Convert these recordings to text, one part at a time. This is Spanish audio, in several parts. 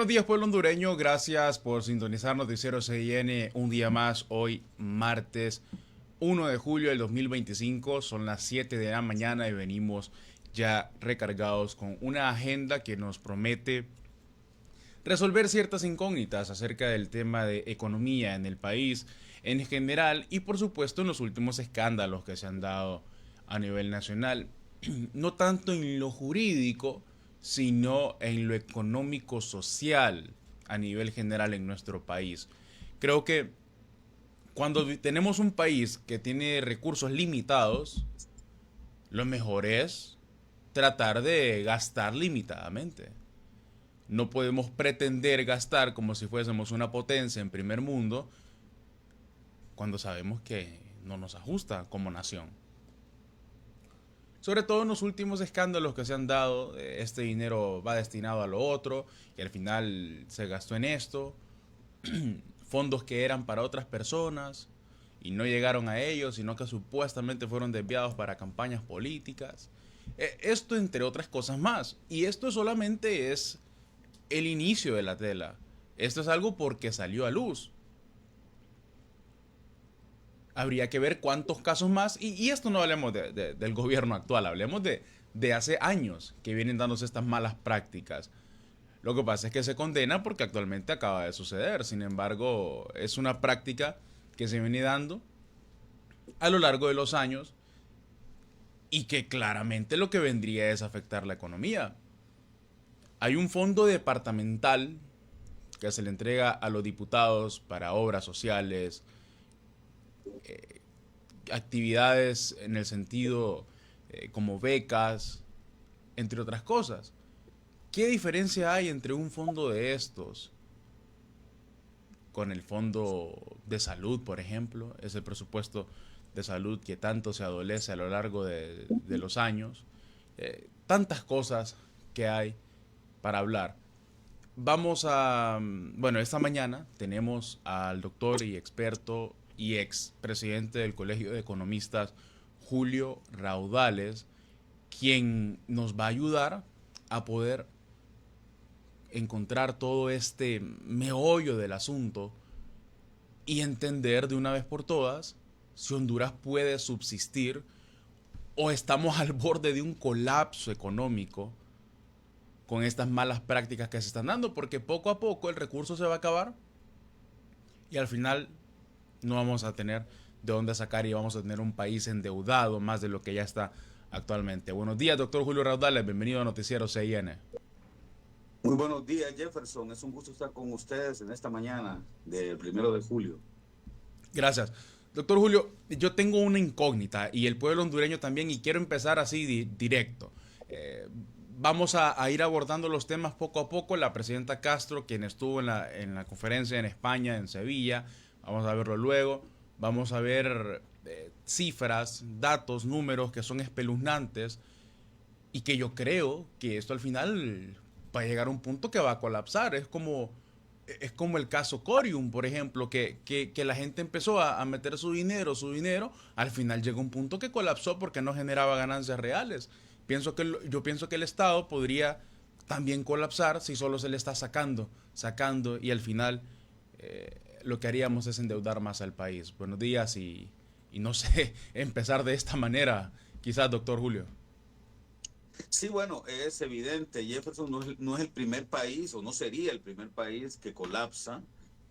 Buenos días, pueblo hondureño. Gracias por sintonizar Noticiero CIN un día más. Hoy, martes 1 de julio del 2025. Son las 7 de la mañana y venimos ya recargados con una agenda que nos promete resolver ciertas incógnitas acerca del tema de economía en el país en general y por supuesto en los últimos escándalos que se han dado a nivel nacional, no tanto en lo jurídico, sino en lo económico social a nivel general en nuestro país. Creo que cuando tenemos un país que tiene recursos limitados, lo mejor es tratar de gastar limitadamente. No podemos pretender gastar como si fuésemos una potencia en primer mundo cuando sabemos que no nos ajusta como nación. Sobre todo en los últimos escándalos que se han dado, este dinero va destinado a lo otro y al final se gastó en esto, fondos que eran para otras personas y no llegaron a ellos, sino que supuestamente fueron desviados para campañas políticas. Esto entre otras cosas más. Y esto solamente es el inicio de la tela. Esto es algo porque salió a luz. Habría que ver cuántos casos más, y esto no hablemos del gobierno actual, hablemos de hace años que vienen dándose estas malas prácticas. Lo que pasa es que se condena porque actualmente acaba de suceder, sin embargo es una práctica que se viene dando a lo largo de los años y que claramente lo que vendría es afectar la economía. Hay un fondo departamental que se le entrega a los diputados para obras sociales, actividades en el sentido como becas, entre otras cosas. ¿Qué diferencia hay entre un fondo de estos con el fondo de salud, por ejemplo? Es el presupuesto de salud que tanto se adolece a lo largo de los años. Tantas cosas que hay para hablar. Vamos a, bueno, esta mañana tenemos al doctor y experto y ex presidente del Colegio de Economistas, Julio Raudales, quien nos va a ayudar a poder encontrar todo este meollo del asunto y entender de una vez por todas si Honduras puede subsistir o estamos al borde de un colapso económico con estas malas prácticas que se están dando, porque poco a poco el recurso se va a acabar y al final no vamos a tener de dónde sacar y vamos a tener un país endeudado más de lo que ya está actualmente. Buenos días, doctor Julio Raudales, bienvenido a Noticiero CIN. Muy buenos días, Jefferson. Es un gusto estar con ustedes en esta mañana del 1 de julio. Gracias. Doctor Julio, yo tengo una incógnita y el pueblo hondureño también y quiero empezar así directo. Eh, Vamos a ir abordando los temas poco a poco. La presidenta Castro, quien estuvo en la conferencia en España, en Sevilla, vamos a verlo luego. Vamos a ver cifras, datos, números que son espeluznantes y que yo creo que esto al final va a llegar a un punto que va a colapsar. Es como el caso Corium, por ejemplo, que la gente empezó a meter su dinero, al final llegó un punto que colapsó porque no generaba ganancias reales. Yo pienso que el Estado podría también colapsar si solo se le está sacando y al final lo que haríamos es endeudar más al país. Buenos días y no sé, empezar de esta manera, quizás, doctor Julio. Sí, bueno, es evidente, Jefferson no es el primer país o no sería el primer país que colapsa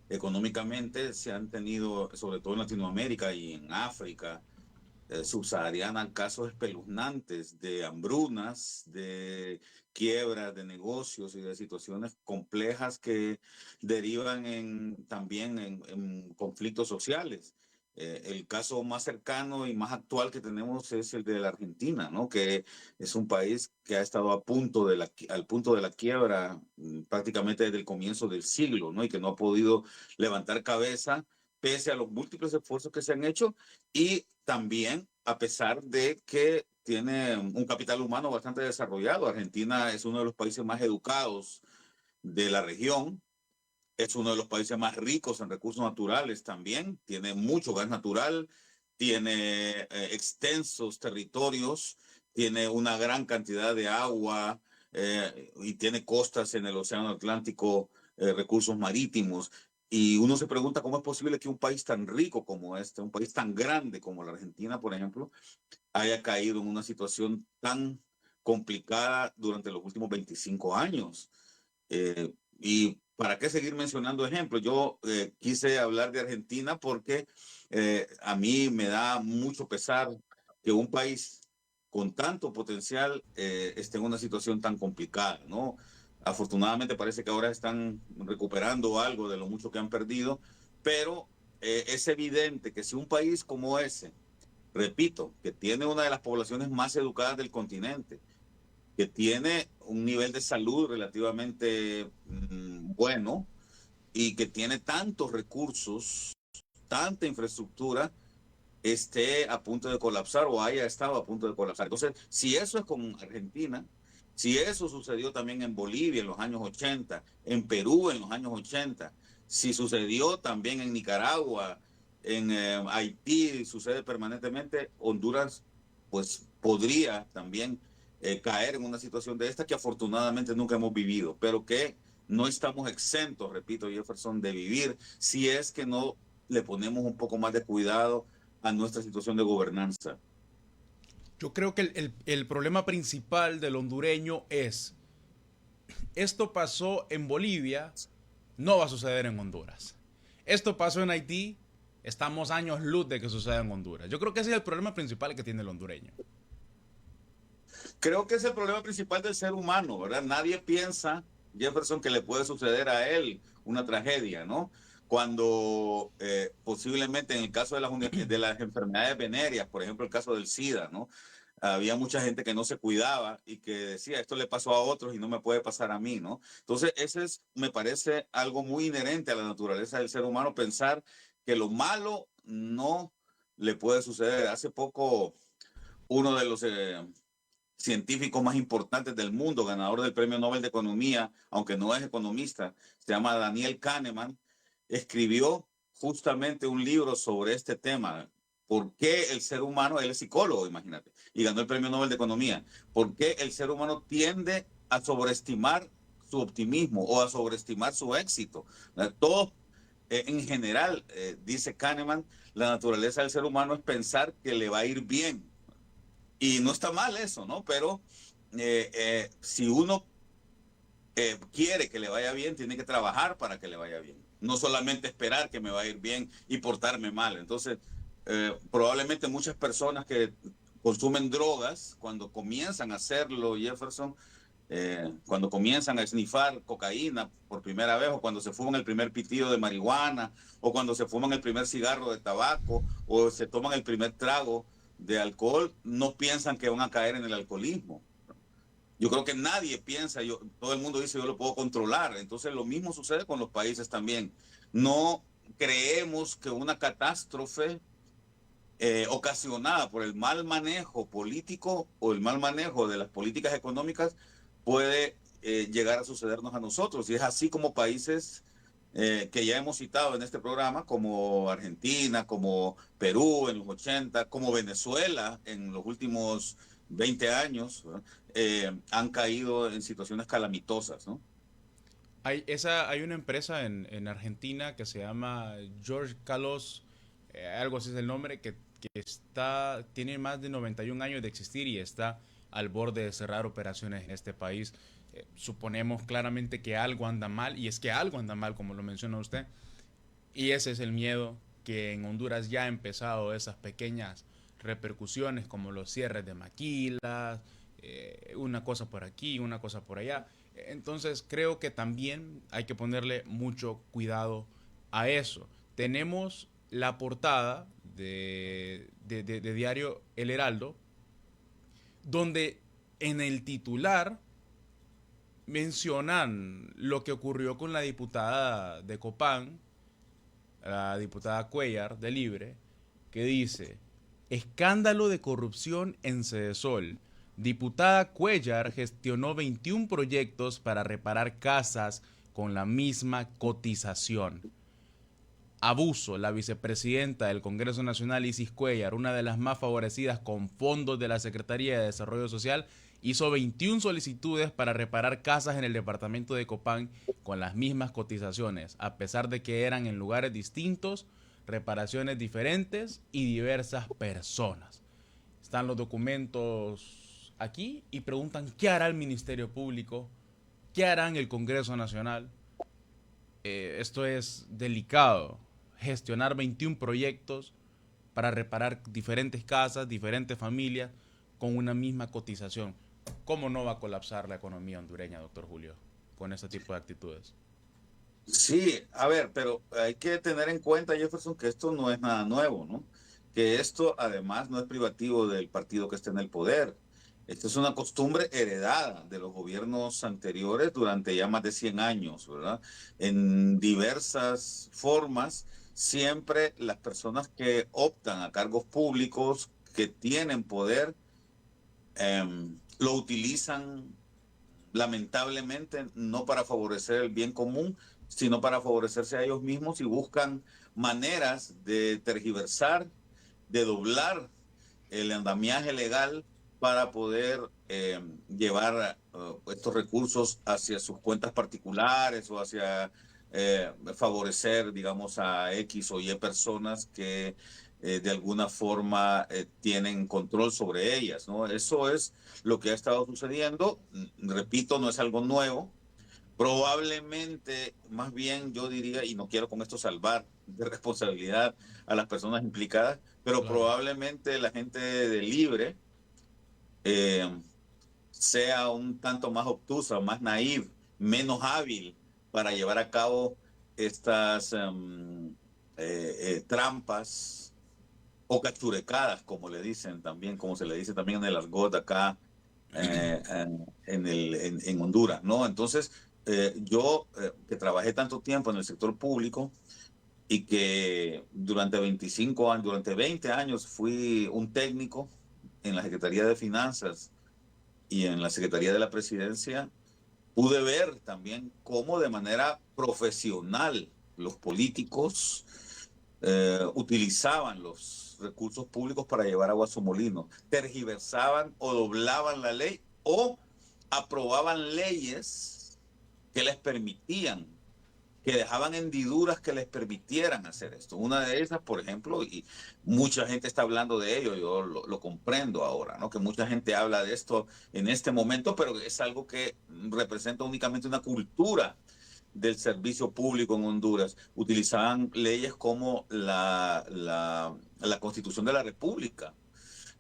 económicamente. Se han tenido, sobre todo en Latinoamérica y en África subsahariana, casos espeluznantes de hambrunas, de quiebras de negocios y de situaciones complejas que derivan también en conflictos sociales. El caso más cercano y más actual que tenemos es el de la Argentina, ¿no? Que es un país que ha estado al punto de la quiebra prácticamente desde el comienzo del siglo, ¿no? Y que no ha podido levantar cabeza pese a los múltiples esfuerzos que se han hecho y también a pesar de que tiene un capital humano bastante desarrollado. Argentina es uno de los países más educados de la región, es uno de los países más ricos en recursos naturales también, tiene mucho gas natural, tiene extensos territorios, tiene una gran cantidad de agua y tiene costas en el Océano Atlántico recursos marítimos. Y uno se pregunta cómo es posible que un país tan rico como este, un país tan grande como la Argentina, por ejemplo, haya caído en una situación tan complicada durante los últimos 25 años. Y para qué seguir mencionando ejemplos, yo quise hablar de Argentina porque a mí me da mucho pesar que un país con tanto potencial esté en una situación tan complicada, ¿no? Afortunadamente parece que ahora están recuperando algo de lo mucho que han perdido, pero es evidente que si un país como ese, repito, que tiene una de las poblaciones más educadas del continente, que tiene un nivel de salud relativamente bueno y que tiene tantos recursos, tanta infraestructura, esté a punto de colapsar o haya estado a punto de colapsar. Entonces, si eso es con Argentina, si eso sucedió también en Bolivia en los años 80, en Perú en los años 80, si sucedió también en Nicaragua, en Haití, sucede permanentemente, Honduras, pues podría también caer en una situación de esta que afortunadamente nunca hemos vivido, pero que no estamos exentos, repito, Jefferson, de vivir si es que no le ponemos un poco más de cuidado a nuestra situación de gobernanza. Yo creo que el problema principal del hondureño es, esto pasó en Bolivia, no va a suceder en Honduras. Esto pasó en Haití, estamos años luz de que suceda en Honduras. Yo creo que ese es el problema principal que tiene el hondureño. Creo que es el problema principal del ser humano, ¿verdad? Nadie piensa, Jefferson, que le puede suceder a él una tragedia, ¿no? Cuando posiblemente en el caso de las enfermedades venéreas, por ejemplo, el caso del SIDA, ¿no? Había mucha gente que no se cuidaba y que decía, esto le pasó a otros y no me puede pasar a mí, ¿no? Entonces, ese es, me parece, algo muy inherente a la naturaleza del ser humano, pensar que lo malo no le puede suceder. Hace poco, uno de los científicos más importantes del mundo, ganador del Premio Nobel de Economía, aunque no es economista, se llama Daniel Kahneman, escribió justamente un libro sobre este tema. ¿Por qué el ser humano, él es psicólogo, imagínate, y ganó el Premio Nobel de Economía? ¿Por qué el ser humano tiende a sobreestimar su optimismo o a sobreestimar su éxito? Todos, en general, dice Kahneman, la naturaleza del ser humano es pensar que le va a ir bien, y no está mal eso, ¿no? Pero si uno quiere que le vaya bien, tiene que trabajar para que le vaya bien. No solamente esperar que me va a ir bien y portarme mal. Entonces, probablemente muchas personas que consumen drogas, cuando comienzan a hacerlo, Jefferson, cuando comienzan a esnifar cocaína por primera vez, o cuando se fuman el primer pitido de marihuana, o cuando se fuman el primer cigarro de tabaco, o se toman el primer trago de alcohol, no piensan que van a caer en el alcoholismo. Yo creo que nadie piensa, todo el mundo dice yo lo puedo controlar. Entonces lo mismo sucede con los países también. No creemos que una catástrofe ocasionada por el mal manejo político o el mal manejo de las políticas económicas puede llegar a sucedernos a nosotros. Y es así como países que ya hemos citado en este programa, como Argentina, como Perú en los 80, como Venezuela en los últimos 20 años, han caído en situaciones calamitosas, ¿no? Hay una empresa en Argentina que se llama George Carlos, algo así es el nombre, tiene más de 91 años de existir y está al borde de cerrar operaciones en este país. Suponemos claramente que algo anda mal, y es que algo anda mal, como lo menciona usted, y ese es el miedo, que en Honduras ya ha empezado esas pequeñas repercusiones como los cierres de maquilas, una cosa por aquí, una cosa por allá. Entonces creo que también hay que ponerle mucho cuidado a eso. Tenemos la portada de diario El Heraldo, donde en el titular mencionan lo que ocurrió con la diputada de Copán, la diputada Cuellar de Libre, que dice: escándalo de corrupción en Cedesol. Diputada Cuellar gestionó 21 proyectos para reparar casas con la misma cotización. Abuso. La vicepresidenta del Congreso Nacional, Isis Cuellar, una de las más favorecidas con fondos de la Secretaría de Desarrollo Social, hizo 21 solicitudes para reparar casas en el departamento de Copán con las mismas cotizaciones, a pesar de que eran en lugares distintos, reparaciones diferentes y diversas personas. Están los documentos aquí y preguntan qué hará el Ministerio Público, qué hará en el Congreso Nacional. Esto es delicado, gestionar 21 proyectos para reparar diferentes casas, diferentes familias, con una misma cotización. ¿Cómo no va a colapsar la economía hondureña, doctor Julio, con ese tipo de actitudes? Sí, a ver, pero hay que tener en cuenta, Jefferson, que esto no es nada nuevo, ¿no? Que esto además no es privativo del partido que esté en el poder. Esto es una costumbre heredada de los gobiernos anteriores durante ya más de 100 años, ¿verdad? En diversas formas, siempre las personas que optan a cargos públicos, que tienen poder, lo utilizan lamentablemente no para favorecer el bien común, sino para favorecerse a ellos mismos y buscan maneras de tergiversar, de doblar el andamiaje legal para poder llevar estos recursos hacia sus cuentas particulares o hacia favorecer, digamos, a X o Y personas que de alguna forma tienen control sobre ellas, ¿no? Eso es lo que ha estado sucediendo. Repito, no es algo nuevo. Probablemente, más bien yo diría, y no quiero con esto salvar de responsabilidad a las personas implicadas, pero Claro. probablemente la gente de Libre eh, sea un tanto más obtusa, más naive, menos hábil para llevar a cabo estas trampas o cachurecadas, como le dicen también, como se le dice también en el argot acá en Honduras, ¿no? Entonces, yo que trabajé tanto tiempo en el sector público y que durante 25 años, durante 20 años fui un técnico en la Secretaría de Finanzas y en la Secretaría de la Presidencia, pude ver también cómo de manera profesional los políticos utilizaban los recursos públicos para llevar agua a su molino, tergiversaban o doblaban la ley o aprobaban leyes que les permitían, que dejaban hendiduras que les permitieran hacer esto. Una de esas, por ejemplo, y mucha gente está hablando de ello, yo lo comprendo ahora, ¿no? Que mucha gente habla de esto en este momento, pero es algo que representa únicamente una cultura del servicio público en Honduras. Utilizaban leyes como la Constitución de la República,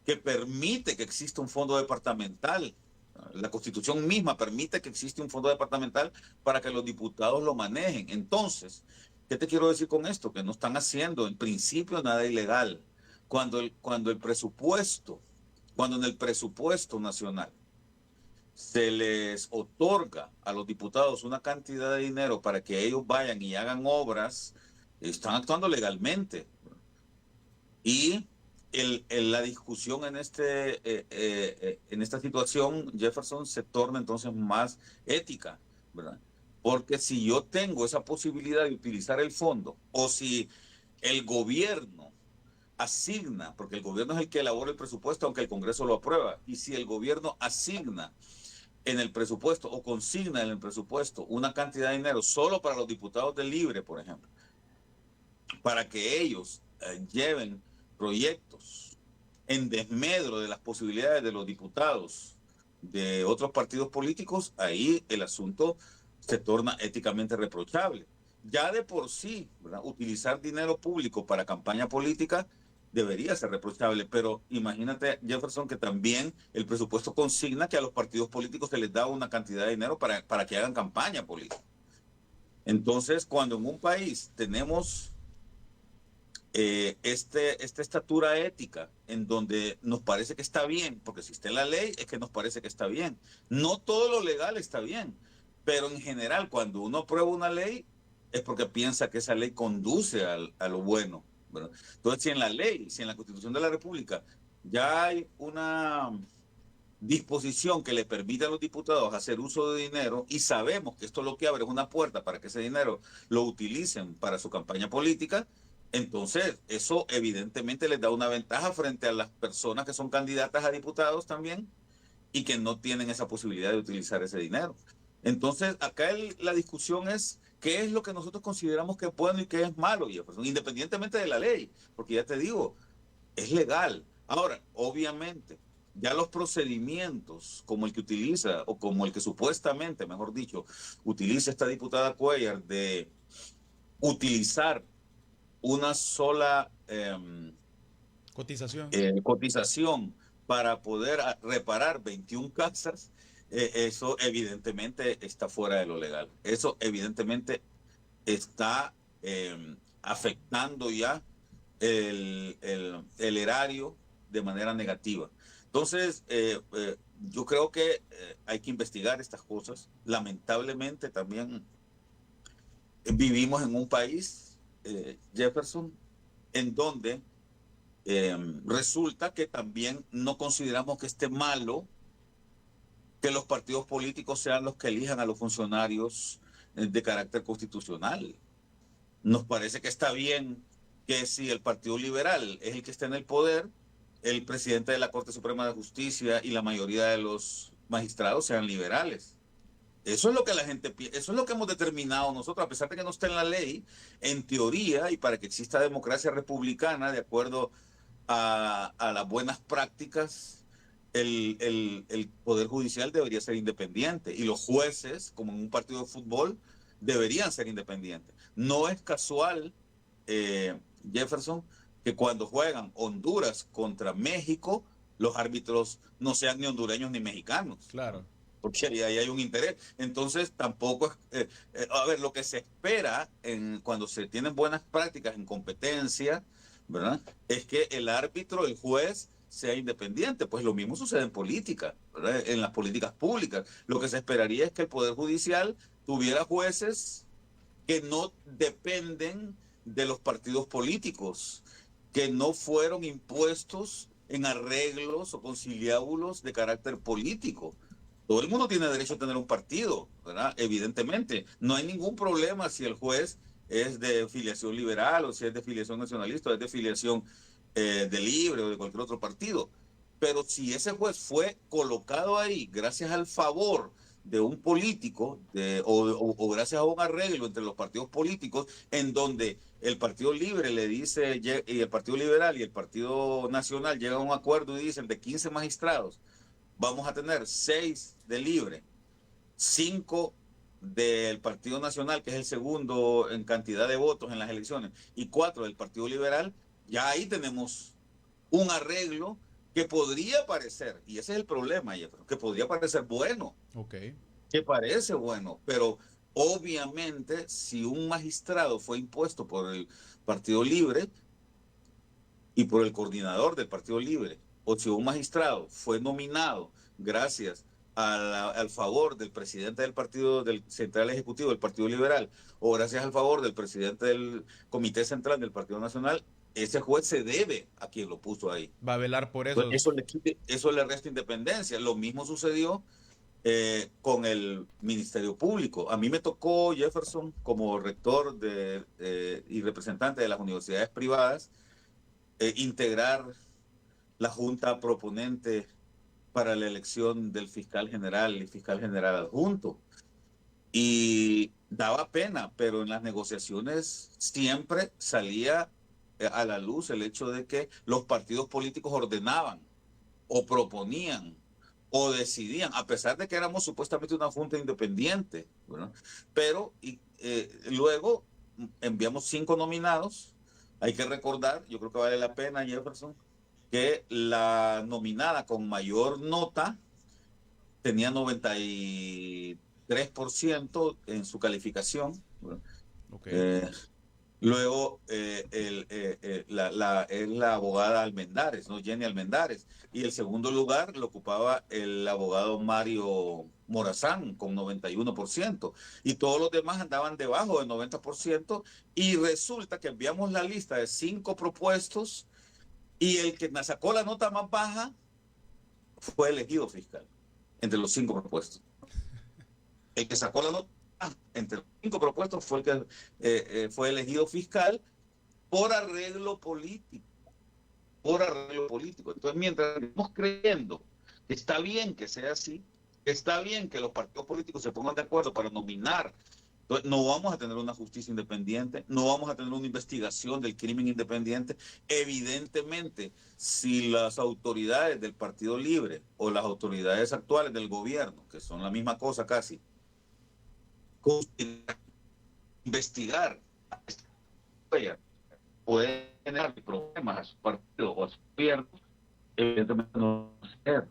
que permite que exista un fondo departamental. La Constitución misma permite que exista un fondo departamental para que los diputados lo manejen. Entonces, ¿qué te quiero decir con esto? Que no están haciendo en principio nada ilegal. Cuando el presupuesto, cuando en el presupuesto nacional se les otorga a los diputados una cantidad de dinero para que ellos vayan y hagan obras, están actuando legalmente. Y la discusión en esta situación, Jefferson, se torna entonces más ética, ¿verdad? Porque si yo tengo esa posibilidad de utilizar el fondo, o si el gobierno asigna, porque el gobierno es el que elabora el presupuesto, aunque el Congreso lo aprueba, y si el gobierno asigna en el presupuesto o consigna en el presupuesto una cantidad de dinero solo para los diputados del Libre, por ejemplo, para que ellos lleven proyectos en desmedro de las posibilidades de los diputados de otros partidos políticos, ahí el asunto se torna éticamente reprochable. Ya de por sí, ¿verdad? Utilizar dinero público para campaña política debería ser reprochable, pero imagínate, Jefferson, que también el presupuesto consigna que a los partidos políticos se les da una cantidad de dinero para que hagan campaña política. Entonces, cuando en un país tenemos esta estatura ética en donde nos parece que está bien, porque si está en la ley es que nos parece que está bien. No todo lo legal está bien, pero en general cuando uno aprueba una ley es porque piensa que esa ley conduce a lo bueno, ¿verdad? Entonces, si en la ley, si en la Constitución de la República ya hay una disposición que le permite a los diputados hacer uso de dinero y sabemos que esto lo que abre es una puerta para que ese dinero lo utilicen para su campaña política, entonces eso evidentemente les da una ventaja frente a las personas que son candidatas a diputados también y que no tienen esa posibilidad de utilizar ese dinero. Entonces, acá la discusión es qué es lo que nosotros consideramos que es bueno y qué es malo, Jefferson, independientemente de la ley, porque ya te digo, es legal. Ahora, obviamente, ya los procedimientos como el que utiliza, o como el que supuestamente, mejor dicho, utiliza esta diputada Cuellar de utilizar una sola Cotización. cotización para poder reparar 21 casas, eso evidentemente está fuera de lo legal. Eso evidentemente está afectando ya el erario de manera negativa. Entonces, yo creo que hay que investigar estas cosas. Lamentablemente también vivimos en un país, Jefferson, en donde resulta que también no consideramos que esté malo que los partidos políticos sean los que elijan a los funcionarios de carácter constitucional. Nos parece que está bien que si el Partido Liberal es el que está en el poder, el presidente de la Corte Suprema de Justicia y la mayoría de los magistrados sean liberales. Eso es lo que la gente piensa, eso es lo que hemos determinado nosotros, a pesar de que no está en la ley, en teoría, y para que exista democracia republicana, de acuerdo a las buenas prácticas, el Poder Judicial debería ser independiente y los jueces, como en un partido de fútbol, deberían ser independientes. No es casual, Jefferson, que cuando juegan Honduras contra México, los árbitros no sean ni hondureños ni mexicanos. Claro. Porque ahí hay un interés. Entonces, tampoco es... a ver, lo que se espera cuando se tienen buenas prácticas en competencia, ¿verdad? Es que el árbitro, el juez, sea independiente. Pues lo mismo sucede en política, ¿verdad? En las políticas públicas. Lo que se esperaría es que el Poder Judicial tuviera jueces que no dependen de los partidos políticos, que no fueron impuestos en arreglos o conciliábulos de carácter político. Todo el mundo tiene derecho a tener un partido, ¿verdad? Evidentemente. No hay ningún problema si el juez es de filiación liberal o si es de filiación nacionalista o es de filiación de Libre o de cualquier otro partido. Pero si ese juez fue colocado ahí gracias al favor de un político o gracias a un arreglo entre los partidos políticos en donde el Partido Libre le dice, y el Partido Liberal y el Partido Nacional llegan a un acuerdo y dicen de 15 magistrados, vamos a tener 6 de Libre, 5 del Partido Nacional, que es el segundo en cantidad de votos en las elecciones, y 4 del Partido Liberal, ya ahí tenemos un arreglo que podría parecer, y ese es el problema, que podría parecer bueno, que parece bueno, pero obviamente si un magistrado fue impuesto por el Partido Libre y por el coordinador del Partido Libre, o si un magistrado fue nominado gracias al favor del presidente del partido, del central ejecutivo del Partido Liberal, o gracias al favor del presidente del Comité Central del Partido Nacional, ese juez se debe a quien lo puso ahí. Va a velar por eso. Eso le resta independencia. Lo mismo sucedió con el Ministerio Público. A mí me tocó, Jefferson, como rector y representante de las universidades privadas, integrar la junta proponente para la elección del fiscal general y fiscal general adjunto. Y daba pena, pero en las negociaciones siempre salía a la luz el hecho de que los partidos políticos ordenaban o proponían o decidían, a pesar de que éramos supuestamente una junta independiente, ¿verdad? Pero luego enviamos 5 nominados. Hay que recordar, yo creo que vale la pena, Jefferson, que la nominada con mayor nota tenía 93% en su calificación. Luego es la abogada Almendares, ¿no? Jenny Almendares. Y el segundo lugar lo ocupaba el abogado Mario Morazán con 91%. Y todos los demás andaban debajo del 90%. Y resulta que enviamos la lista de 5 propuestos y el que sacó la nota más baja fue elegido fiscal entre los 5 propuestos. El que sacó la nota entre los 5 propuestos fue el que fue elegido fiscal por arreglo político. Entonces, mientras estamos creyendo Está bien que sea así, está bien que los partidos políticos se pongan de acuerdo para nominar. Entonces, no vamos a tener una justicia independiente, no vamos a tener una investigación del crimen independiente. Evidentemente, si las autoridades del Partido Libre o las autoridades actuales del gobierno, que son la misma cosa casi, investigar puede generar problemas a su partido o a su gobierno, evidentemente no va a ser.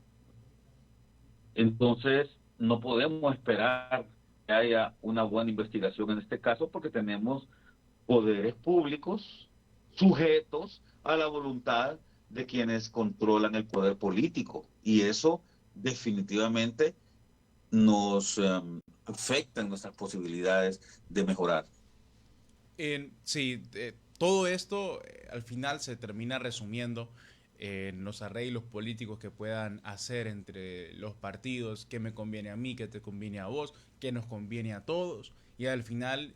Entonces, no podemos esperar que haya una buena investigación en este caso porque tenemos poderes públicos sujetos a la voluntad de quienes controlan el poder político. Y eso definitivamente nos afecta en nuestras posibilidades de mejorar. Sí, todo esto al final se termina resumiendo en los arreglos políticos que puedan hacer entre los partidos, qué me conviene a mí, qué te conviene a vos, qué nos conviene a todos, y al final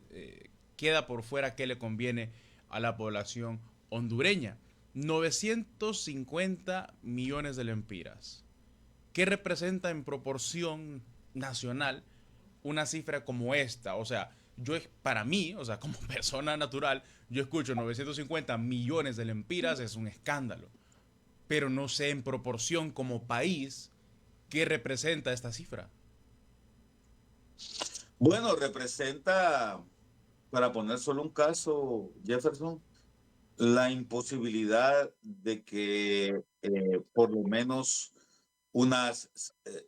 queda por fuera qué le conviene a la población hondureña. 950 millones de lempiras. ¿Qué representa en proporción nacional una cifra como esta? O sea, para mí, o sea, como persona natural, yo escucho 950 millones de lempiras, es un escándalo. Pero no sé en proporción como país qué representa esta cifra. Bueno, representa, para poner solo un caso, Jefferson, la imposibilidad de que por lo menos unas, eh,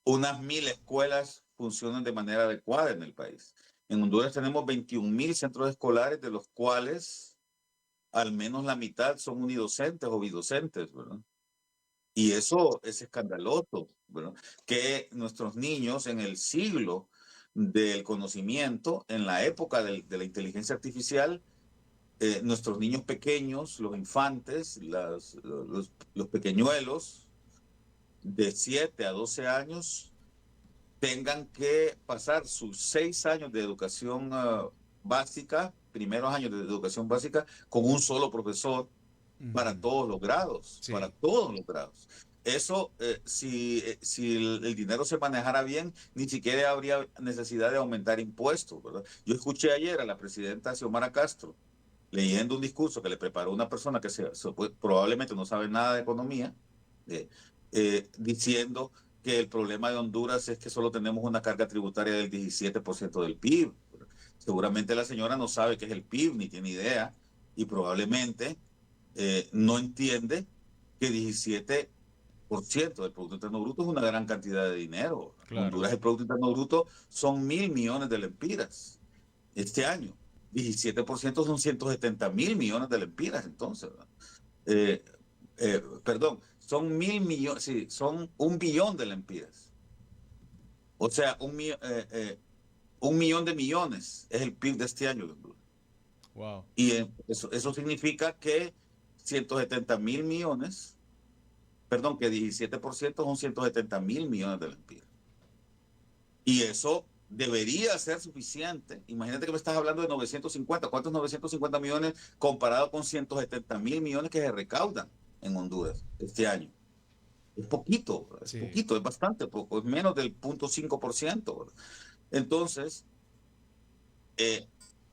unas 1.000 escuelas funcionen de manera adecuada en el país. En Honduras tenemos 21.000 centros escolares, de los cuales al menos la mitad son unidocentes o bidocentes, ¿verdad? Y eso es escandaloso, ¿verdad? Que nuestros niños en el siglo del conocimiento, en la época de la inteligencia artificial, nuestros niños pequeños, los infantes, los pequeñuelos de 7 a 12 años, tengan que pasar sus 6 años de educación básica, primeros años de educación básica, con un solo profesor para todos los grados, para Sí, todos los grados. Eso, si el dinero se manejara bien, ni siquiera habría necesidad de aumentar impuestos, ¿verdad? Yo escuché ayer a la presidenta Xiomara Castro leyendo un discurso que le preparó una persona que probablemente no sabe nada de economía, eh, diciendo que el problema de Honduras es que solo tenemos una carga tributaria del 17% del PIB. Seguramente la señora no sabe qué es el PIB, ni tiene idea, y probablemente no entiende que 17% del Producto Interno Bruto es una gran cantidad de dinero. En claro. Honduras el Producto Interno Bruto son 1.000 millones de lempiras este año. 17% son 170.000 millones de lempiras, entonces. Eh, perdón, son 1.000 millones, sí, son 1 billón de lempiras. O sea, 1 millón de millones es el PIB de este año de Honduras. Wow. Y eso significa que 170.000 millones, perdón, que 17% son 170.000 millones de lempiras. Y eso debería ser suficiente. Imagínate que me estás hablando de 950. ¿Cuántos 950 millones comparado con 170.000 millones que se recaudan en Honduras este año? Es Sí. poquito, es bastante poco, es menos del 0.5%. Entonces, eh,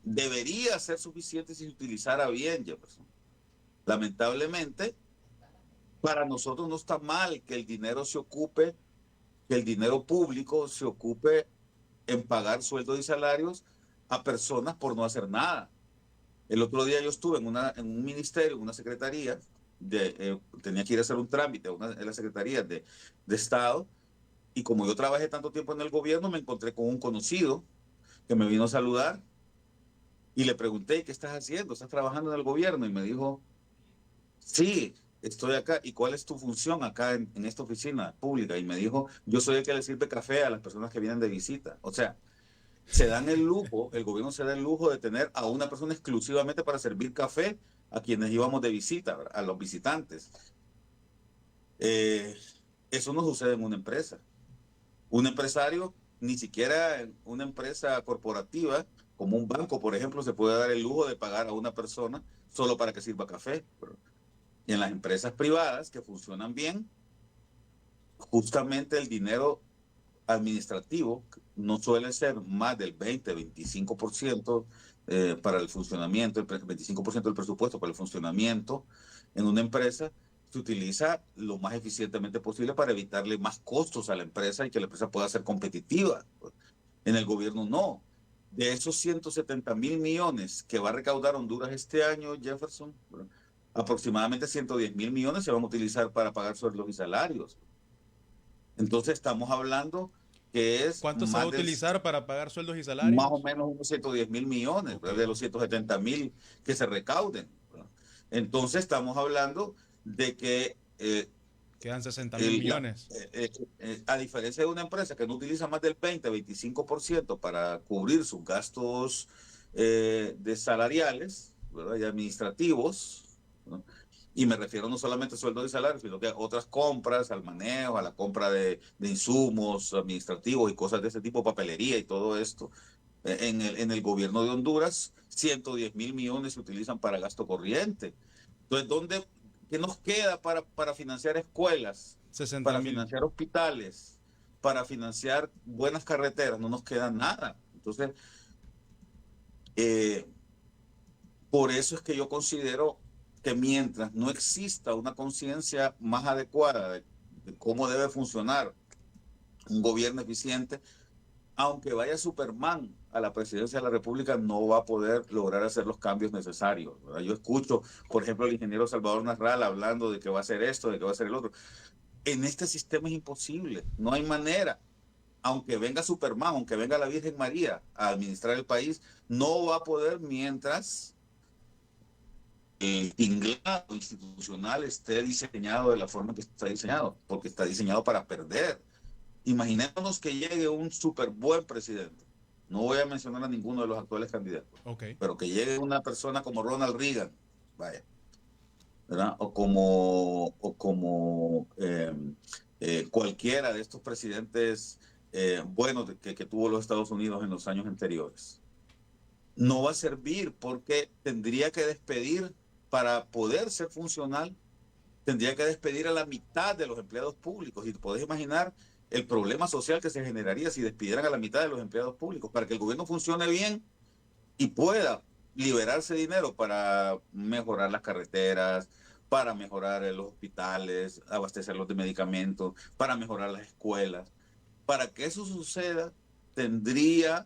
debería ser suficiente si se utilizara bien, Jefferson. Lamentablemente, para nosotros no está mal que el dinero se ocupe, que el dinero público se ocupe en pagar sueldos y salarios a personas por no hacer nada. El otro día yo estuve en un ministerio, en una secretaría, tenía que ir a hacer un trámite en las secretarías de Estado, y como yo trabajé tanto tiempo en el gobierno, me encontré con un conocido que me vino a saludar y le pregunté, ¿qué estás haciendo? ¿Estás trabajando en el gobierno? Y me dijo, sí, estoy acá. ¿Y cuál es tu función acá en esta oficina pública? Y me dijo, yo soy el que le sirve café a las personas que vienen de visita. O sea, se dan el lujo, el gobierno se da el lujo de tener a una persona exclusivamente para servir café a quienes íbamos de visita, a los visitantes. Eh, Eso no sucede en una empresa. Un empresario, ni siquiera en una empresa corporativa, como un banco, por ejemplo, se puede dar el lujo de pagar a una persona solo para que sirva café. Y en las empresas privadas que funcionan bien, justamente el dinero administrativo no suele ser más del 20-25% para el funcionamiento, el 25% del presupuesto para el funcionamiento en una empresa, se utiliza lo más eficientemente posible para evitarle más costos a la empresa y que la empresa pueda ser competitiva. En el gobierno no. De esos 170.000 millones que va a recaudar Honduras este año, Jefferson, ¿verdad? Aproximadamente 110.000 millones se van a utilizar para pagar sueldos y salarios. Entonces estamos hablando que es ¿Cuánto se va a utilizar para pagar sueldos y más o salarios? menos unos 110.000 millones, Ok. ¿verdad? De los 170.000 que se recauden, ¿verdad? Entonces estamos hablando de que Quedan 60.000 millones. a diferencia de una empresa que no utiliza más del 20-25% para cubrir sus gastos de salariales, ¿verdad? Y administrativos, ¿no? Y me refiero no solamente a sueldos y salarios, sino que a otras compras, al manejo, a la compra de insumos administrativos y cosas de ese tipo, papelería y todo esto. En el gobierno de Honduras, 110.000 millones se utilizan para gasto corriente. Entonces, ¿qué nos queda para financiar escuelas, 60 para mil. financiar hospitales, para financiar buenas carreteras? No nos queda nada. Entonces, eh, por eso es que yo considero que mientras no exista una conciencia más adecuada de cómo debe funcionar un gobierno eficiente, aunque vaya Superman a la presidencia de la República, no va a poder lograr hacer los cambios necesarios, ¿verdad? Yo escucho, por ejemplo, al ingeniero Salvador Narral hablando de que va a hacer esto, de que va a hacer el otro. En este sistema es imposible, no hay manera. Aunque venga Superman, aunque venga la Virgen María a administrar el país, no va a poder mientras el tinglado institucional esté diseñado de la forma que está diseñado, porque está diseñado para perder. Imaginémonos que llegue un súper buen presidente. No voy a mencionar a ninguno de los actuales candidatos, Ok. pero que llegue una persona como Ronald Reagan, vaya, ¿verdad? O como cualquiera de estos presidentes buenos que tuvo los Estados Unidos en los años anteriores. No va a servir porque tendría que despedir, para poder ser funcional, tendría que despedir a la mitad de los empleados públicos. Y te podés imaginar el problema social que se generaría si despidieran a la mitad de los empleados públicos. Para que el gobierno funcione bien y pueda liberarse dinero para mejorar las carreteras, para mejorar los hospitales, abastecerlos de medicamentos, para mejorar las escuelas. Para que eso suceda, tendría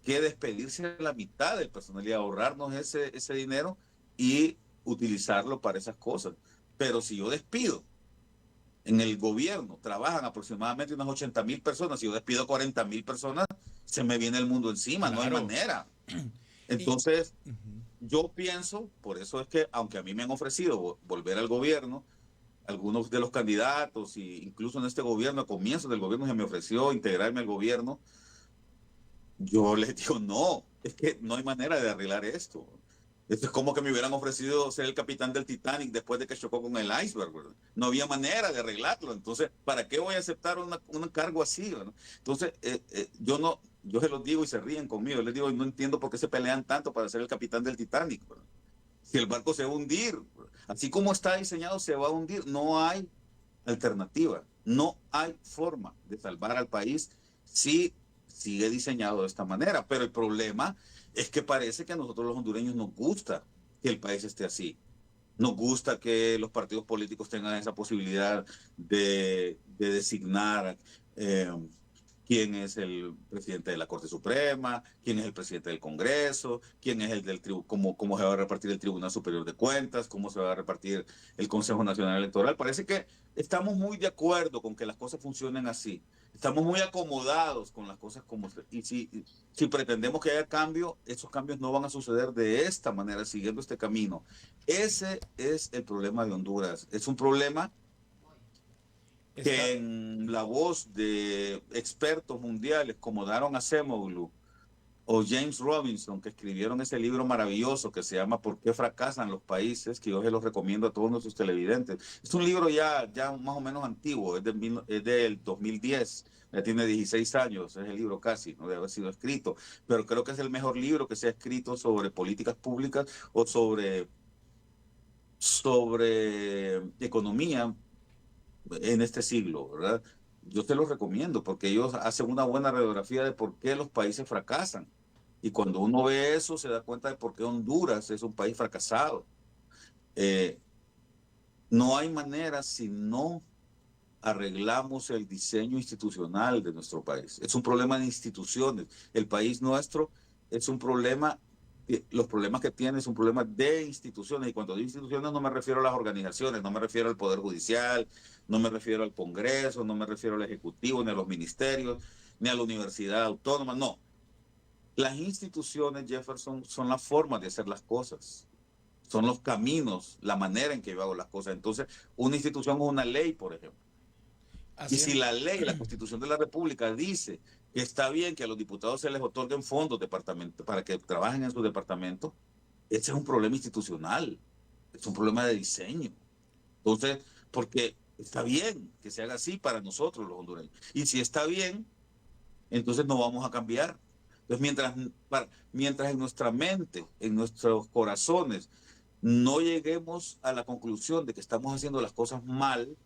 que despedirse a la mitad del personal y ahorrarnos ese dinero y utilizarlo para esas cosas. Pero si yo despido, en el gobierno trabajan aproximadamente unas 80.000 personas, si yo despido 40.000 personas, se me viene el mundo encima, no hay Claro. manera. Y, Entonces, ujú. yo pienso, por eso es que, aunque a mí me han ofrecido volver al gobierno, algunos de los candidatos, e incluso en este gobierno, a comienzos del gobierno se me ofreció integrarme al gobierno, yo les digo, no, es que no hay manera de arreglar esto. Esto es como que me hubieran ofrecido ser el capitán del Titanic después de que chocó con el iceberg, ¿verdad? No había manera de arreglarlo. Entonces, ¿para qué voy a aceptar un cargo así, ¿verdad? Entonces, yo se los digo y se ríen conmigo. Les digo, no entiendo por qué se pelean tanto para ser el capitán del Titanic, ¿verdad? Si el barco se va a hundir, ¿verdad? Así como está diseñado, se va a hundir. No hay alternativa. No hay forma de salvar al país si sigue diseñado de esta manera. Pero el problema es que parece que a nosotros los hondureños nos gusta que el país esté así. Nos gusta que los partidos políticos tengan esa posibilidad de designar quién es el presidente de la Corte Suprema, quién es el presidente del Congreso, quién es el del cómo se va a repartir el Tribunal Superior de Cuentas, cómo se va a repartir el Consejo Nacional Electoral. Parece que estamos muy de acuerdo con que las cosas funcionen así. Estamos muy acomodados con las cosas como... Y si pretendemos que haya cambio, esos cambios no van a suceder de esta manera, siguiendo este camino. Ese es el problema de Honduras. Es un problema que Está, en la voz de expertos mundiales como Daron Acemoglu o James Robinson, que escribieron ese libro maravilloso que se llama ¿Por qué fracasan los países?, que yo se los recomiendo a todos nuestros televidentes. Es un libro ya más o menos antiguo, es del 2010, ya tiene 16 años, es el libro casi, no debe haber sido escrito, pero creo que es el mejor libro que se ha escrito sobre políticas públicas o sobre economía en este siglo, ¿verdad? Yo te los recomiendo porque ellos hacen una buena radiografía de por qué los países fracasan. Y cuando uno ve eso, se da cuenta de por qué Honduras es un país fracasado. Eh, no hay manera si no arreglamos el diseño institucional de nuestro país. Es un problema de instituciones. El país nuestro es un problema, los problemas que tiene es un problema de instituciones. Y cuando digo instituciones no me refiero a las organizaciones, no me refiero al Poder Judicial, no me refiero al Congreso, no me refiero al Ejecutivo, ni a los ministerios, ni a la Universidad Autónoma, no. Las instituciones, Jefferson, son la forma de hacer las cosas. Son los caminos, la manera en que yo hago las cosas. Entonces, una institución es una ley, por ejemplo. Y Así si es. la ley, la Constitución de la República dice que está bien que a los diputados se les otorguen fondos para que trabajen en su departamento, ese es un problema institucional, es un problema de diseño. Entonces, porque está bien que se haga así para nosotros los hondureños. Y si está bien, entonces no vamos a cambiar. Entonces, mientras en nuestra mente, en nuestros corazones, no lleguemos a la conclusión de que estamos haciendo las cosas mal,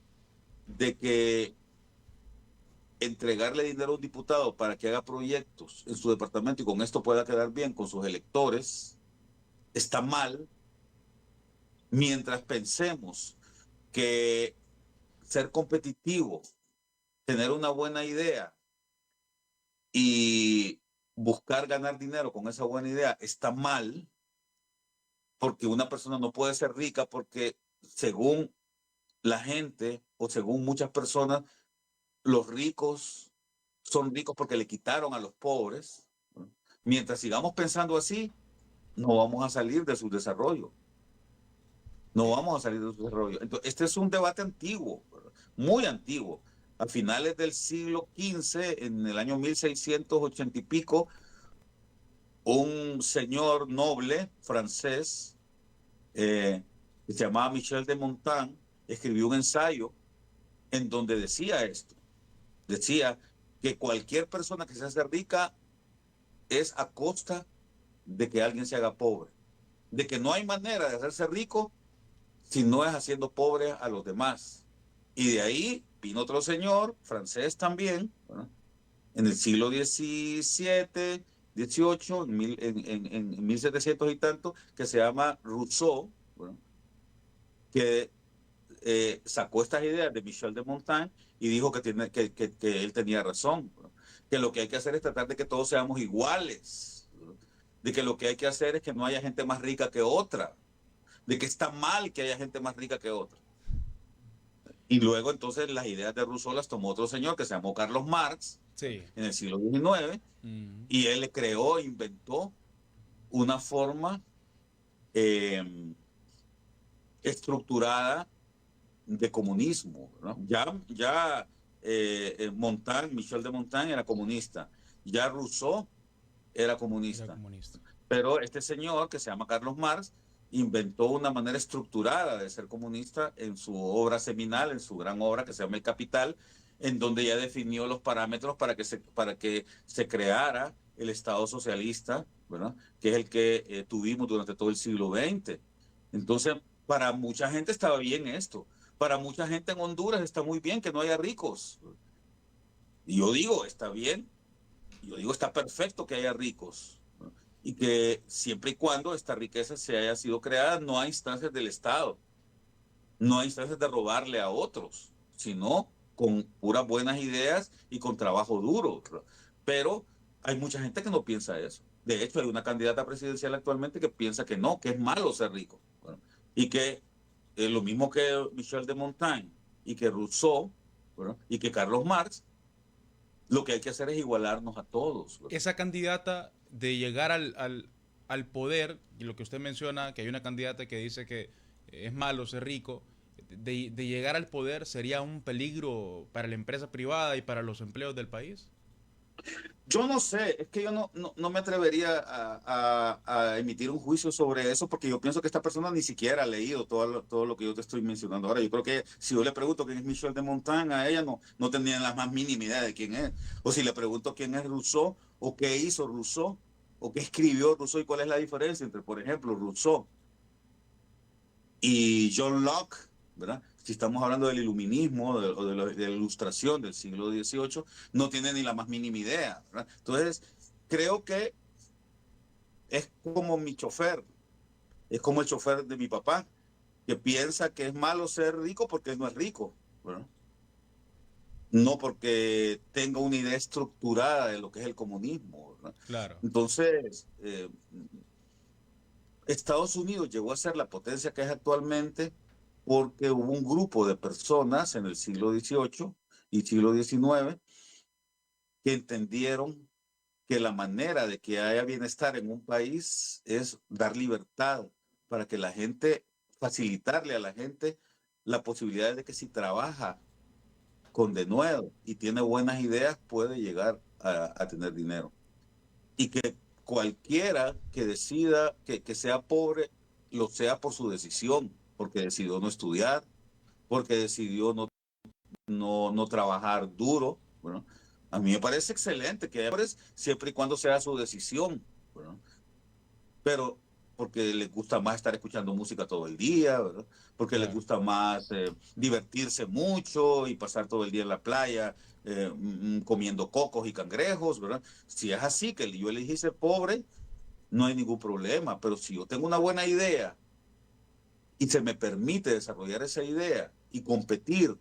de que entregarle dinero a un diputado para que haga proyectos en su departamento y con esto pueda quedar bien con sus electores, está mal, mientras pensemos que ser competitivo, tener una buena idea y buscar ganar dinero con esa buena idea está mal, porque una persona no puede ser rica porque según la gente o según muchas personas, los ricos son ricos porque le quitaron a los pobres. Mientras sigamos pensando así, no vamos a salir de su desarrollo. No vamos a salir de su desarrollo. Entonces, este es un debate antiguo, ¿verdad? Muy antiguo. A finales del siglo XV, en el año 1680 y pico, un señor noble francés que se llamaba Michel de Montaigne escribió un ensayo en donde decía esto. Decía que cualquier persona que se hace rica es a costa de que alguien se haga pobre. De que no hay manera de hacerse rico si no es haciendo pobre a los demás. Y de ahí vino otro señor, francés también, ¿verdad? En el siglo XVII, XVIII, en 1700 y tanto, que se llama Rousseau, ¿verdad? Que sacó estas ideas de Michel de Montaigne y dijo que él tenía razón, ¿verdad? Que lo que hay que hacer es tratar de que todos seamos iguales, ¿verdad? De que lo que hay que hacer es que no haya gente más rica que otra, de que está mal que haya gente más rica que otra. Y luego entonces las ideas de Rousseau las tomó otro señor que se llamó Carlos Marx Sí. en el siglo XIX y él creó, inventó una forma estructurada de comunismo, ¿no? Montaigne, Michel de Montaigne era comunista, ya Rousseau era Era comunista. comunista. Pero este señor, que se llama Carlos Marx, inventó una manera estructurada de ser comunista en su obra seminal, en su gran obra que se llama El Capital, en donde ya definió los parámetros para que se creara el Estado socialista, ¿verdad? Que es el que tuvimos durante todo el siglo XX. Entonces, para mucha gente estaba bien esto. Para mucha gente en Honduras está muy bien que no haya ricos. Y yo digo, está bien. Yo digo, está perfecto que haya ricos, ¿no? Y que siempre y cuando esta riqueza se haya sido creada, no hay instancias del Estado, no hay instancias de robarle a otros, sino con puras buenas ideas y con trabajo duro. Pero hay mucha gente que no piensa eso. De hecho, hay una candidata presidencial actualmente que piensa que no, que es malo ser rico, ¿no? Y que lo mismo que Michel de Montaigne y que Rousseau, ¿no? Y que Carlos Marx, lo que hay que hacer es igualarnos a todos, ¿no? Esa candidata de llegar al poder, y lo que usted menciona, que hay una candidata que dice que es malo ser rico, de llegar al poder sería un peligro para la empresa privada y para los empleos del país. Yo no sé, es que yo no me atrevería a emitir un juicio sobre eso porque yo pienso que esta persona ni siquiera ha leído todo lo que yo te estoy mencionando ahora. Yo creo que si yo le pregunto quién es Michel de Montaigne, a ella no tendría la más mínima idea de quién es. O si le pregunto quién es Rousseau, o qué hizo Rousseau, o qué escribió Rousseau y cuál es la diferencia entre, por ejemplo, Rousseau y John Locke, ¿verdad? si estamos hablando del iluminismo o de la ilustración del siglo XVIII, no tiene ni la más mínima idea, ¿verdad? Entonces, creo que es como mi chofer, es como el chofer de mi papá, que piensa que es malo ser rico porque él no es rico, ¿verdad? No porque tenga una idea estructurada de lo que es el comunismo, ¿verdad? Claro. Entonces, Estados Unidos llegó a ser la potencia que es actualmente porque hubo un grupo de personas en el siglo XVIII y siglo XIX que entendieron que la manera de que haya bienestar en un país es dar libertad para que la gente, facilitarle a la gente la posibilidad de que si trabaja con denuedo y tiene buenas ideas puede llegar a tener dinero. Y que cualquiera que decida que sea pobre, lo sea por su decisión, porque decidió no estudiar, porque decidió no trabajar duro. Bueno, a mí me parece excelente que pobres siempre y cuando sea su decisión. Bueno, pero porque les gusta más estar escuchando música todo el día, ¿verdad? Porque les Claro. gusta más divertirse mucho y pasar todo el día en la playa comiendo cocos y cangrejos, ¿verdad? Si es así, que yo elegí ser pobre, no hay ningún problema, pero si yo tengo una buena idea y se me permite desarrollar esa idea y competir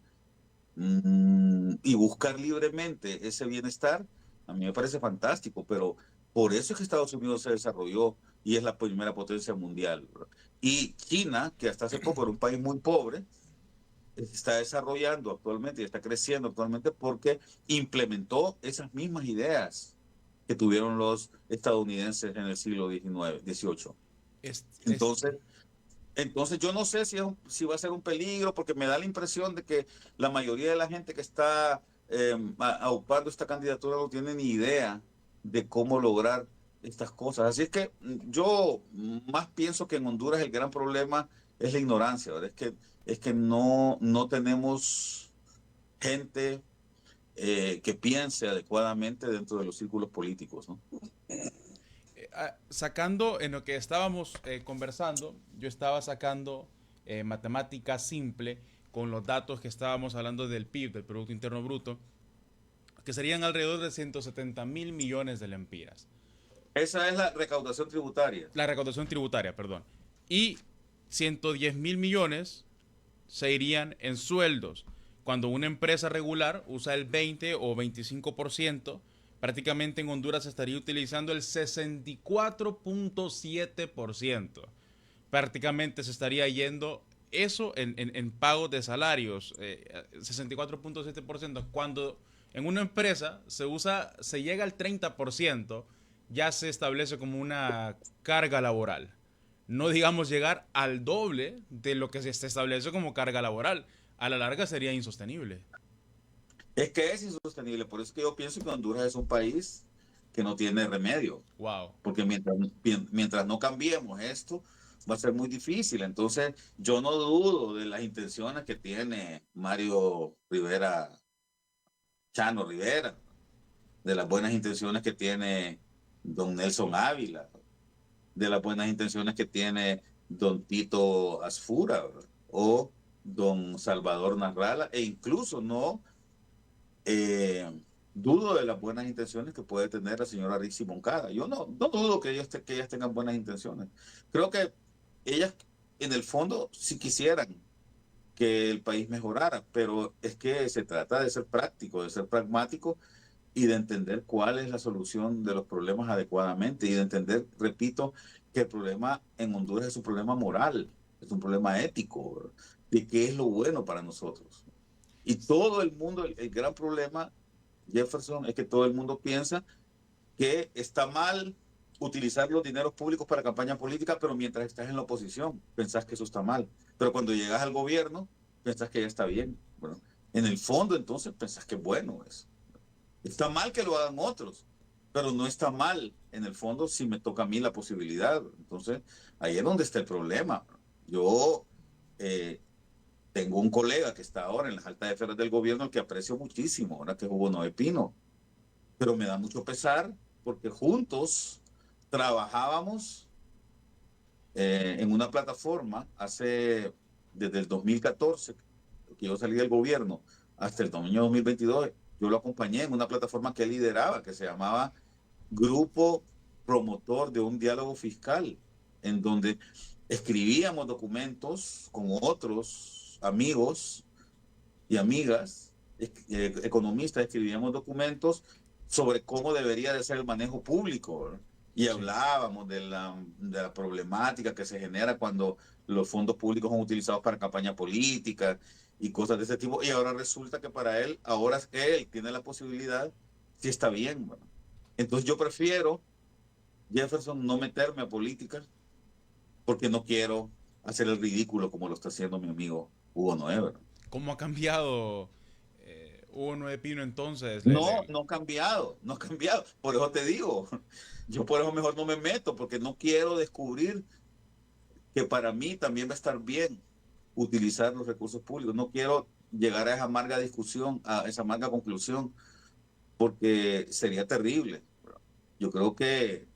y buscar libremente ese bienestar, a mí me parece fantástico, pero por eso es que Estados Unidos se desarrolló y es la primera potencia mundial, ¿verdad? Y China, que hasta hace poco era un país muy pobre, está desarrollando actualmente y está creciendo actualmente porque implementó esas mismas ideas que tuvieron los estadounidenses en el siglo XIX, XVIII. Es, es, Entonces, entonces yo no sé si va a ser un peligro, porque me da la impresión de que la mayoría de la gente que está aupando esta candidatura no tiene ni idea de cómo lograr estas cosas. Así es que yo más pienso que en Honduras el gran problema es la ignorancia, ¿verdad? Es que no tenemos gente que piense adecuadamente dentro de los círculos políticos, ¿no? Sacando en lo que estábamos conversando, yo estaba sacando matemática simple con los datos que estábamos hablando del PIB, del Producto Interno Bruto, que serían alrededor de 170.000 millones de lempiras. Esa es la recaudación tributaria. La recaudación tributaria, perdón. Y 110.000 millones se irían en sueldos. Cuando una empresa regular usa el 20 o 25%, prácticamente en Honduras se estaría utilizando el 64.7%. Prácticamente se estaría yendo eso en pagos de salarios, 64.7%. Cuando en una empresa se llega al 30%, ya se establece como una carga laboral. No digamos llegar al doble de lo que se establece como carga laboral. A la larga sería insostenible. Es que es insostenible, por eso es que yo pienso que Honduras es un país que no tiene remedio, Wow. porque mientras no cambiemos esto, va a ser muy difícil. Entonces, yo no dudo de las intenciones que tiene Mario Rivera, Chano Rivera, de las buenas intenciones que tiene don Nelson Ávila, de las buenas intenciones que tiene don Tito Asfura, ¿verdad? O don Salvador Narrala, e incluso no eh, dudo de las buenas intenciones que puede tener la señora Rixi Moncada. Yo no dudo que ellas tengan buenas intenciones. Creo que ellas, en el fondo, sí quisieran que el país mejorara, pero es que se trata de ser práctico, de ser pragmático y de entender cuál es la solución de los problemas adecuadamente y de entender, repito, que el problema en Honduras es un problema moral, es un problema ético, ¿verdad? De qué es lo bueno para nosotros. Y todo el mundo, el gran problema, Jefferson, es que todo el mundo piensa que está mal utilizar los dineros públicos para campaña política, pero mientras estás en la oposición, pensás que eso está mal. Pero cuando llegas al gobierno, pensás que ya está bien. Bueno, en el fondo, entonces, pensás que bueno es. Está mal que lo hagan otros, pero no está mal en el fondo si me toca a mí la posibilidad. Entonces, ahí es donde está el problema. Yo eh, tengo un colega que está ahora en las altas esferas del gobierno al que aprecio muchísimo, ahora que es Hugo Noé Pino, pero me da mucho pesar porque juntos trabajábamos en una plataforma desde el 2014 que yo salí del gobierno hasta el año 2022, yo lo acompañé en una plataforma que él lideraba, que se llamaba Grupo Promotor de un Diálogo Fiscal, en donde escribíamos documentos con otros amigos y amigas, economistas, escribíamos documentos sobre cómo debería de ser el manejo público, ¿verdad? Y hablábamos de la problemática que se genera cuando los fondos públicos son utilizados para campaña política y cosas de ese tipo. Y ahora resulta que para él, ahora él tiene la posibilidad, si está bien, ¿verdad? Entonces yo prefiero, Jefferson, no meterme a política porque no quiero hacer el ridículo como lo está haciendo mi amigo Hugo Noé, ¿verdad? ¿Cómo ha cambiado Hugo Noé Pino entonces? No ha cambiado, no ha cambiado. Por eso te digo, yo por eso mejor no me meto, porque no quiero descubrir que para mí también va a estar bien utilizar los recursos públicos. No quiero llegar a esa amarga discusión, a esa amarga conclusión, porque sería terrible. Yo creo que,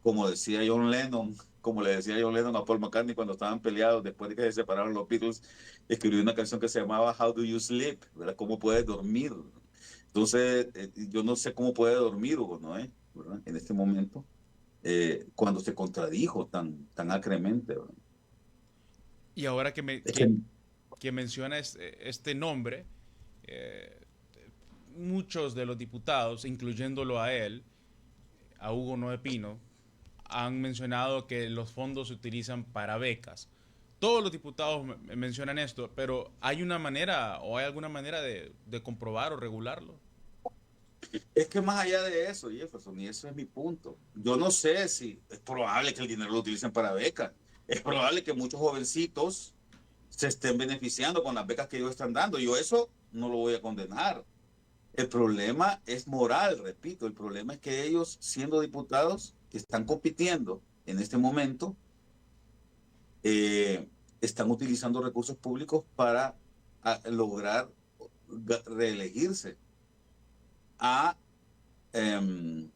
como decía John Lennon, como le decía John Lennon a Paul McCartney cuando estaban peleados después de que se separaron los Beatles, escribió una canción que se llamaba How Do You Sleep, ¿verdad? ¿Cómo puedes dormir? Entonces, yo no sé cómo puede dormir Hugo Noé, ¿verdad? En este momento, cuando se contradijo tan acremente, ¿verdad? Y ahora Es que, que menciona este nombre, eh, muchos de los diputados, incluyéndolo a él, a Hugo Noé Pino, han mencionado que los fondos se utilizan para becas. Todos los diputados mencionan esto, pero ¿hay una manera o hay alguna manera de comprobar o regularlo? es que más allá de eso, Jefferson, y eso es mi punto, yo no sé si es probable que el dinero lo utilicen para becas. Es probable que muchos jovencitos se estén beneficiando con las becas que ellos están dando. Yo eso no lo voy a condenar. El problema es moral, repito, el problema es que ellos, siendo diputados, que están compitiendo en este momento, están utilizando recursos públicos para lograr reelegirse a, en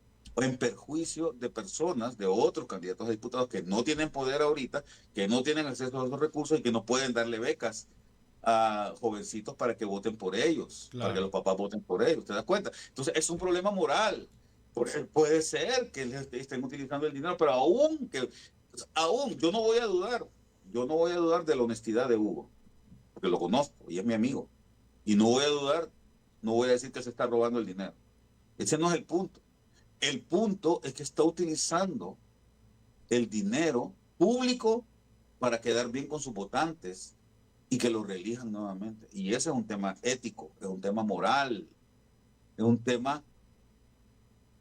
perjuicio de personas, de otros candidatos a diputados que no tienen poder ahorita, que no tienen acceso a esos recursos y que no pueden darle becas a jovencitos para que voten por ellos, para que Claro. los papás voten por ellos, ¿te das cuenta? Entonces es un problema moral. Puede ser que estén utilizando el dinero, pero aún yo no voy a dudar de la honestidad de Hugo, porque lo conozco y es mi amigo. Y no voy a dudar, no voy a decir que se está robando el dinero. Ese no es el punto. El punto es que está utilizando el dinero público para quedar bien con sus votantes y que lo reelijan nuevamente. Y ese es un tema ético, es un tema moral, es un tema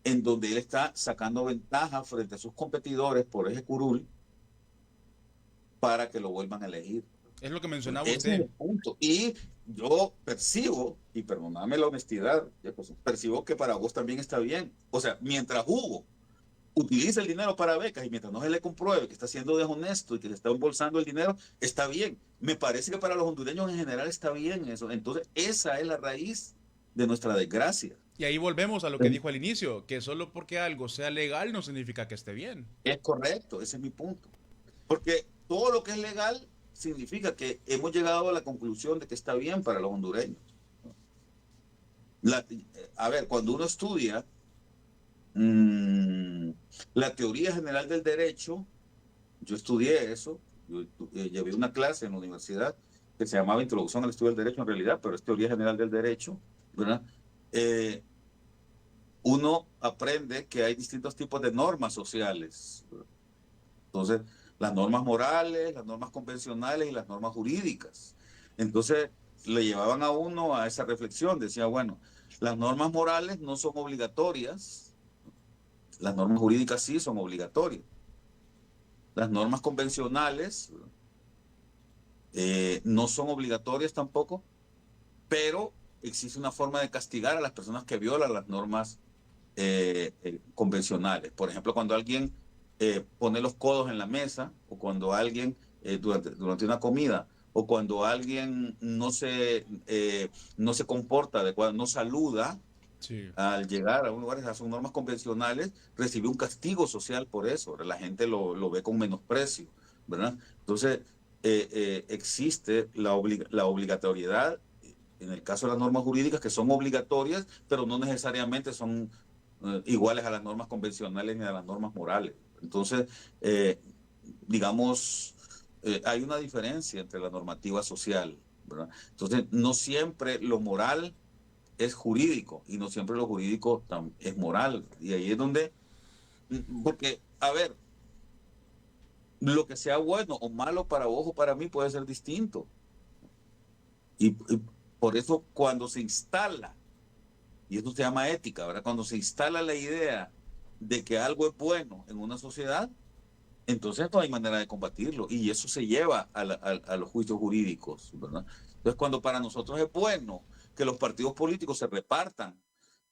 en donde él está sacando ventaja frente a sus competidores por ese curul para que lo vuelvan a elegir. Es lo que mencionaba Ese es usted. el punto. Y yo percibo, y perdóname la honestidad, percibo que para vos también está bien. O sea, mientras Hugo utiliza el dinero para becas y mientras no se le compruebe que está siendo deshonesto y que se está embolsando el dinero, está bien. Me parece que para los hondureños en general está bien eso. Entonces, esa es la raíz de nuestra desgracia. Y ahí volvemos a lo que dijo al inicio, que solo porque algo sea legal no significa que esté bien. Es correcto, ese es mi punto. Porque todo lo que es legal significa que hemos llegado a la conclusión de que está bien para los hondureños. A ver, cuando uno estudia la teoría general del derecho, yo estudié eso, yo llevé una clase en la universidad que se llamaba Introducción al Estudio del Derecho en realidad, pero es teoría general del derecho, ¿verdad? Uno aprende que hay distintos tipos de normas sociales. Entonces, las normas morales, las normas convencionales y las normas jurídicas. Entonces, le llevaban a uno a esa reflexión. Decía, bueno, las normas morales no son obligatorias, las normas jurídicas sí son obligatorias. Las normas convencionales no son obligatorias tampoco, pero existe una forma de castigar a las personas que violan las normas convencionales. Por ejemplo, cuando alguien pone los codos en la mesa, o cuando alguien durante una comida, o cuando alguien no se comporta adecuado, no saluda Sí. al llegar a un lugar, esas son normas convencionales, recibe un castigo social por eso, la gente lo ve con menosprecio, ¿verdad? Entonces, existe la obligatoriedad, en el caso de las normas jurídicas, que son obligatorias, pero no necesariamente son iguales a las normas convencionales ni a las normas morales. Entonces, digamos, hay una diferencia entre la normativa social, ¿verdad? Entonces, no siempre lo moral es jurídico y no siempre lo jurídico es moral. Y ahí es donde, porque, a ver, lo que sea bueno o malo para vos o para mí puede ser distinto. Y por eso cuando se instala, y esto se llama ética, ¿verdad? Cuando se instala la idea de que algo es bueno en una sociedad, entonces no hay manera de combatirlo. Y eso se lleva a los juicios jurídicos, ¿verdad? Entonces, cuando para nosotros es bueno que los partidos políticos se repartan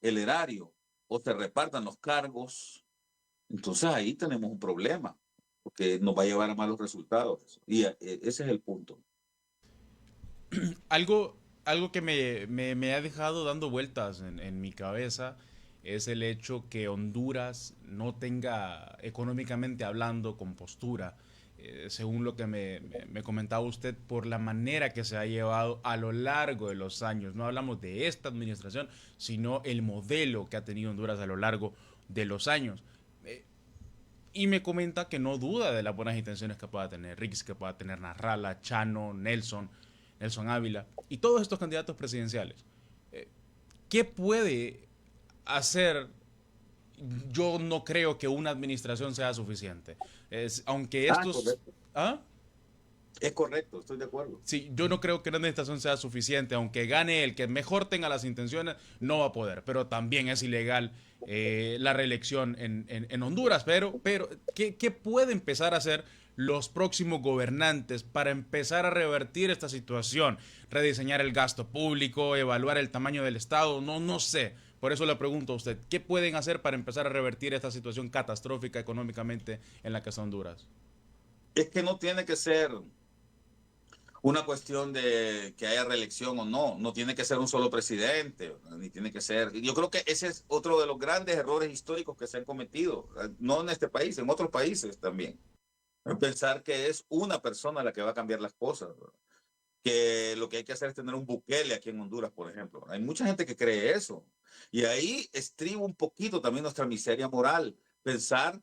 el erario o se repartan los cargos, entonces ahí tenemos un problema, porque nos va a llevar a malos resultados. Y ese es el punto. Algo que me ha dejado dando vueltas en mi cabeza es el hecho que Honduras no tenga, económicamente hablando, compostura, según lo que me comentaba usted, por la manera que se ha llevado a lo largo de los años. No hablamos de esta administración, sino el modelo que ha tenido Honduras a lo largo de los años. Y me comenta que no duda de las buenas intenciones que pueda tener Rix, que pueda tener Narrala, Chano, Nelson Ávila y todos estos candidatos presidenciales. ¿Qué puede hacer? Yo no creo que una administración sea suficiente. Aunque estos... Correcto. ¿Ah? Es correcto, estoy de acuerdo. Sí, yo no creo que una administración sea suficiente, aunque gane el que mejor tenga las intenciones, no va a poder, pero también es ilegal la reelección en Honduras, pero ¿qué puede empezar a hacer los próximos gobernantes para empezar a revertir esta situación? Rediseñar el gasto público, evaluar el tamaño del Estado, no sé. Por eso le pregunto a usted, ¿qué pueden hacer para empezar a revertir esta situación catastrófica económicamente en la que está Honduras? Es que no tiene que ser una cuestión de que haya reelección o no. No tiene que ser un solo presidente, ni tiene que ser. Yo creo que ese es otro de los grandes errores históricos que se han cometido, no en este país, en otros países también. Pensar que es una persona la que va a cambiar las cosas, ¿verdad? Que lo que hay que hacer es tener un Bukele aquí en Honduras, por ejemplo. Hay mucha gente que cree eso. Y ahí estriba un poquito también nuestra miseria moral. Pensar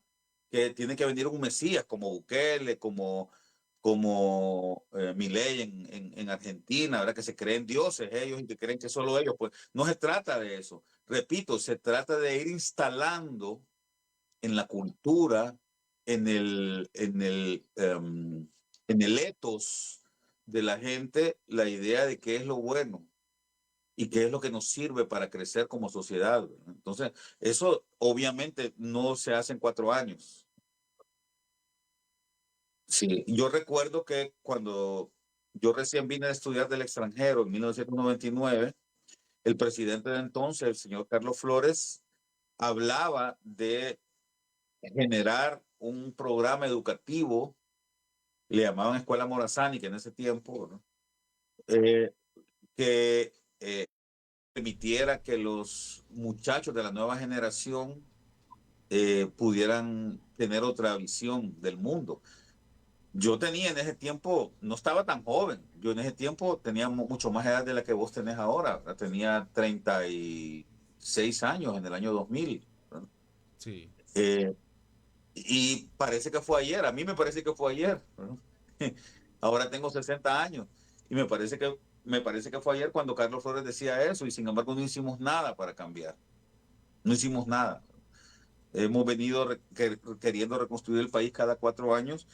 que tiene que venir un Mesías como Bukele, como Milei en Argentina, ¿verdad? Que se creen dioses ellos y que creen que solo ellos. Pues no se trata de eso. Repito, se trata de ir instalando en la cultura, en el ethos de la gente, la idea de qué es lo bueno y qué es lo que nos sirve para crecer como sociedad. Entonces, eso obviamente no se hace en 4 años. Sí, yo recuerdo que cuando yo recién vine a estudiar del extranjero en 1999, el presidente de entonces, el señor Carlos Flores, hablaba de generar un programa educativo, le llamaban Escuela Morazani, que en ese tiempo, ¿no? eh, que permitiera que los muchachos de la nueva generación pudieran tener otra visión del mundo. Yo tenía en ese tiempo, no estaba tan joven, yo en ese tiempo tenía mucho más edad de la que vos tenés ahora, tenía 36 años en el año 2000. ¿No? Sí. Y parece que fue ayer, a mí me parece que fue ayer. ¿No? Ahora tengo 60 años y me parece que fue ayer cuando Carlos Flores decía eso y sin embargo no hicimos nada para cambiar, no hicimos nada. Hemos venido queriendo reconstruir el país cada 4 años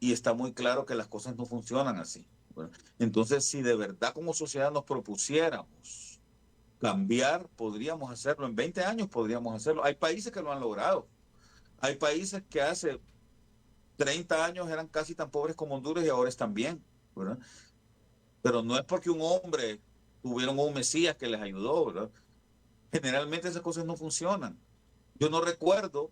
y está muy claro que las cosas no funcionan así. Bueno, entonces, si de verdad como sociedad nos propusiéramos cambiar, podríamos hacerlo. En 20 años podríamos hacerlo. Hay países que lo han logrado. Hay países que hace 30 años eran casi tan pobres como Honduras y ahora están bien, ¿verdad? Pero no es porque un hombre tuvieron un Mesías que les ayudó, ¿verdad? Generalmente esas cosas no funcionan. Yo no recuerdo,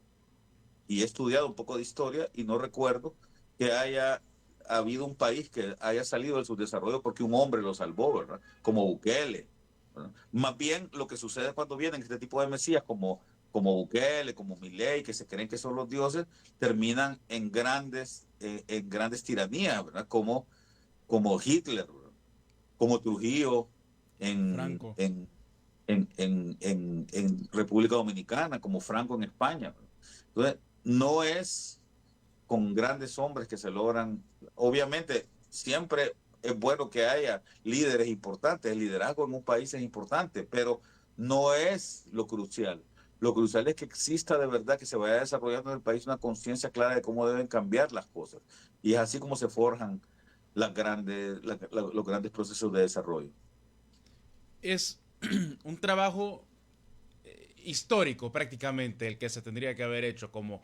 y he estudiado un poco de historia, y no recuerdo que haya habido un país que haya salido del subdesarrollo porque un hombre lo salvó, ¿verdad? Como Bukele, ¿verdad? Más bien lo que sucede cuando vienen este tipo de mesías como Bukele, como Milei, que se creen que son los dioses, terminan en grandes tiranías, ¿verdad? Como como Hitler, como Trujillo en, Franco. en, en República Dominicana, como Franco en España. Entonces, no es con grandes hombres que se logran, obviamente, siempre es bueno que haya líderes importantes, el liderazgo en un país es importante, pero no es lo crucial. Lo crucial es que exista de verdad, que se vaya desarrollando en el país una conciencia clara de cómo deben cambiar las cosas. Y es así como se forjan los grandes procesos de desarrollo. Es un trabajo histórico prácticamente el que se tendría que haber hecho como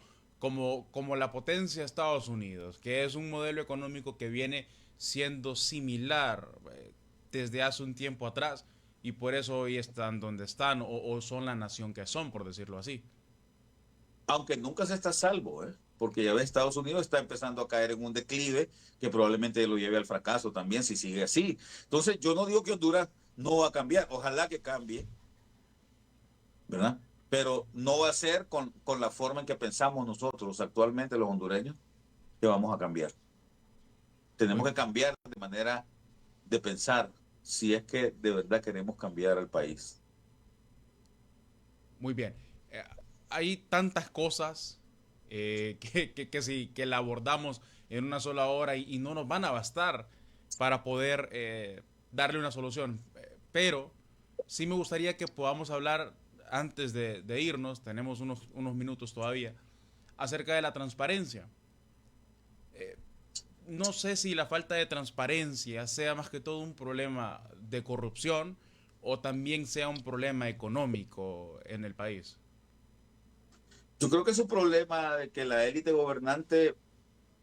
la potencia de Estados Unidos, que es un modelo económico que viene siendo similar desde hace un tiempo atrás y por eso hoy están donde están o son la nación que son, por decirlo así. Aunque nunca se está a salvo, ¿eh? Porque ya ves, Estados Unidos está empezando a caer en un declive que probablemente lo lleve al fracaso también si sigue así. Entonces, yo no digo que Honduras no va a cambiar, ojalá que cambie, ¿verdad? Pero no va a ser con la forma en que pensamos nosotros actualmente los hondureños que vamos a cambiar. Tenemos Muy, que cambiar de manera de pensar si es que de verdad queremos cambiar al país. muy bien. Eh, Hay tantas cosas que si que la abordamos en una sola hora y no nos van a bastar para poder darle una solución. Pero sí me gustaría que podamos hablar antes de irnos, tenemos unos minutos todavía, acerca de la transparencia. No sé si la falta de transparencia sea más que todo un problema de corrupción o también sea un problema económico en el país. Yo creo que es un problema de que la élite gobernante,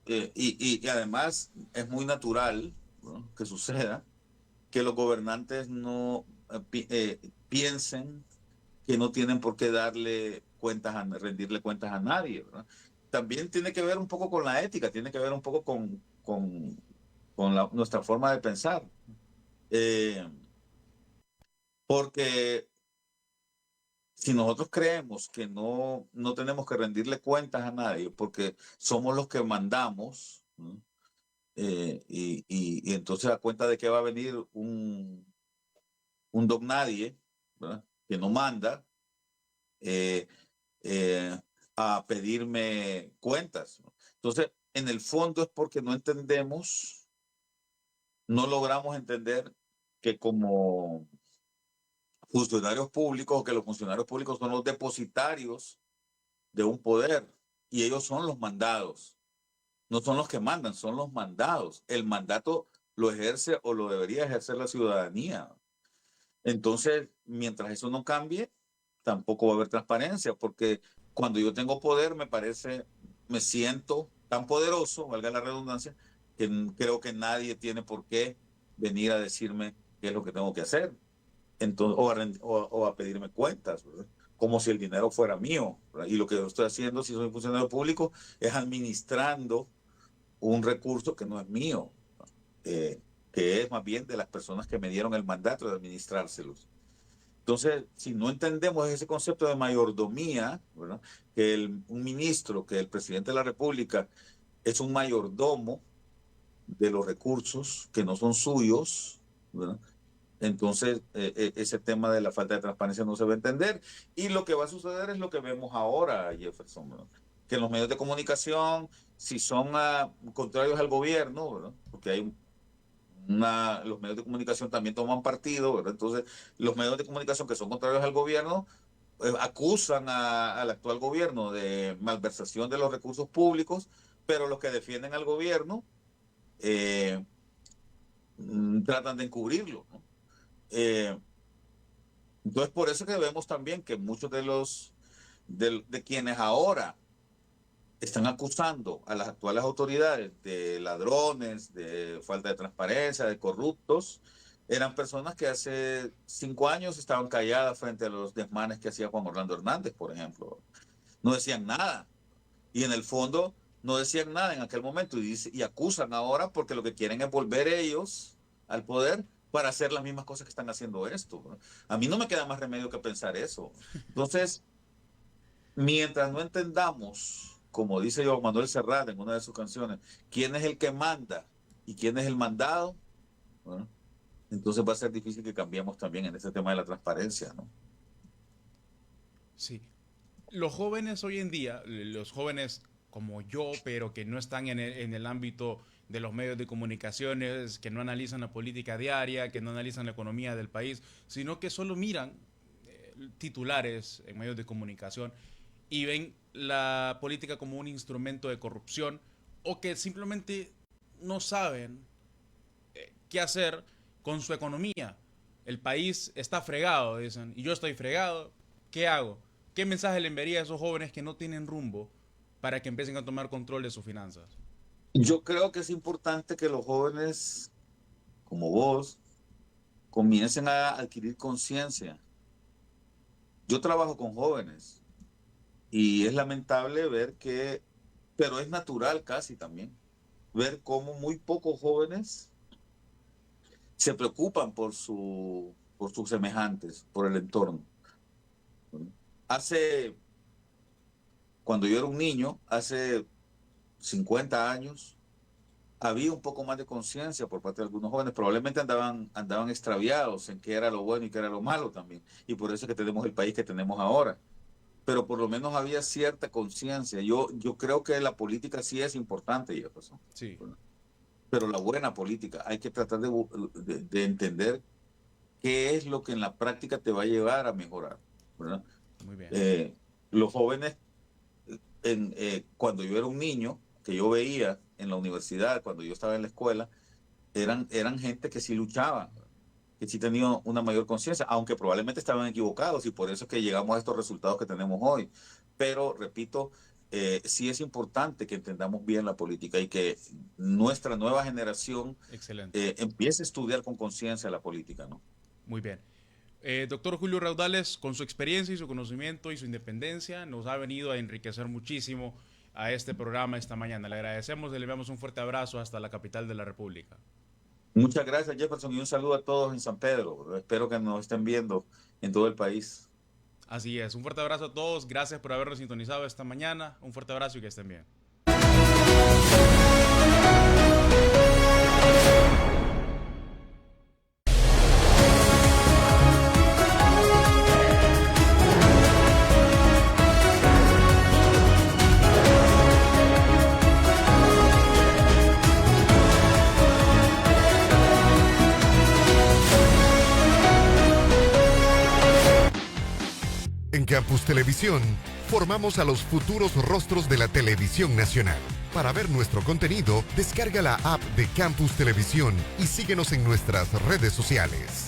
y además es muy natural, ¿no?, que suceda, que los gobernantes no piensen que no tienen por qué darle cuentas, rendirle cuentas a nadie, ¿verdad? También tiene que ver un poco con la ética, tiene que ver un poco con nuestra forma de pensar. Eh, porque si nosotros creemos que no tenemos que rendirle cuentas a nadie, porque somos los que mandamos, ¿no? Y entonces a cuenta de que va a venir un don nadie, ¿verdad?, que no manda, eh, eh, a pedirme cuentas, ¿no? Entonces, en el fondo es porque no entendemos, no logramos entender que como funcionarios públicos, que los funcionarios públicos son los depositarios de un poder y ellos son los mandados, no son los que mandan, son los mandados. El mandato lo ejerce o lo debería ejercer la ciudadanía. Entonces, mientras eso no cambie, tampoco va a haber transparencia, porque cuando yo tengo poder, me siento tan poderoso, valga la redundancia, que creo que nadie tiene por qué venir a decirme qué es lo que tengo que hacer. Entonces, o a pedirme cuentas, ¿verdad?, como si el dinero fuera mío, ¿verdad? Y lo que yo estoy haciendo, si soy funcionario público, es administrando un recurso que no es mío, que es más bien de las personas que me dieron el mandato de administrárselos. Entonces, si no entendemos ese concepto de mayordomía, ¿verdad?, que un ministro, que el presidente de la República es un mayordomo de los recursos que no son suyos, ¿verdad?, entonces ese tema de la falta de transparencia no se va a entender. Y lo que va a suceder es lo que vemos ahora, Jefferson, ¿verdad?, que en los medios de comunicación, si son contrarios al gobierno, ¿verdad?, porque los medios de comunicación también toman partido, ¿verdad? Entonces, los medios de comunicación que son contrarios al gobierno acusan al actual gobierno de malversación de los recursos públicos, pero los que defienden al gobierno eh, tratan de encubrirlo, ¿no? Eh, entonces, por eso que vemos también que muchos de quienes ahora están acusando a las actuales autoridades de ladrones, de falta de transparencia, de corruptos, eran personas que hace 5 años estaban calladas frente a los desmanes que hacía Juan Orlando Hernández, por ejemplo. No decían nada. Y en el fondo no decían nada en aquel momento y acusan ahora porque lo que quieren es volver ellos al poder para hacer las mismas cosas que están haciendo esto, ¿no? A mí no me queda más remedio que pensar eso. Entonces, mientras no entendamos, como dice Joan Manuel Serrat en una de sus canciones, quién es el que manda ¿Y quién es el mandado? Bueno, entonces va a ser difícil que cambiemos también en ese tema de la transparencia, ¿no? Sí. Los jóvenes hoy en día, los jóvenes como yo, pero que no están en el ámbito de los medios de comunicaciones, que no analizan la política diaria, que no analizan la economía del país, sino que solo miran titulares en medios de comunicación y ven la política como un instrumento de corrupción, o que simplemente no saben qué hacer con su economía. El país está fregado, dicen, y yo estoy fregado, ¿qué hago? ¿Qué mensaje le enviaría a esos jóvenes que no tienen rumbo para que empiecen a tomar control de sus finanzas? Yo creo que es importante que los jóvenes, como vos, comiencen a adquirir conciencia. Yo trabajo con jóvenes y es lamentable ver que, pero es natural casi también, ver cómo muy pocos jóvenes se preocupan por sus semejantes, por el entorno. Cuando yo era un niño, hace 50 años, había un poco más de conciencia por parte de algunos jóvenes. Probablemente andaban extraviados en qué era lo bueno y qué era lo malo también. Y por eso es que tenemos el país que tenemos ahora. Pero por lo menos había cierta conciencia. Yo creo que la política sí es importante, Jefferson. Sí. Pero la buena política, hay que tratar de entender qué es lo que en la práctica te va a llevar a mejorar, ¿verdad? Muy bien. Los jóvenes, cuando yo era un niño, que yo veía en la universidad, cuando yo estaba en la escuela, eran gente que sí luchaba, que sí tenía una mayor conciencia, aunque probablemente estaban equivocados y por eso es que llegamos a estos resultados que tenemos hoy. Pero, repito, sí es importante que entendamos bien la política y que nuestra nueva generación empiece a estudiar con conciencia la política, ¿no? Muy bien. Doctor Julio Raudales, con su experiencia y su conocimiento y su independencia, nos ha venido a enriquecer muchísimo a este programa esta mañana. Le agradecemos y le enviamos un fuerte abrazo hasta la capital de la República. Muchas gracias, Jefferson, y un saludo a todos en San Pedro. Espero que nos estén viendo en todo el país. Así es, un fuerte abrazo a todos, gracias por habernos sintonizado esta mañana, un fuerte abrazo y que estén bien. En Campus Televisión, formamos a los futuros rostros de la televisión nacional. Para ver nuestro contenido, descarga la app de Campus Televisión y síguenos en nuestras redes sociales.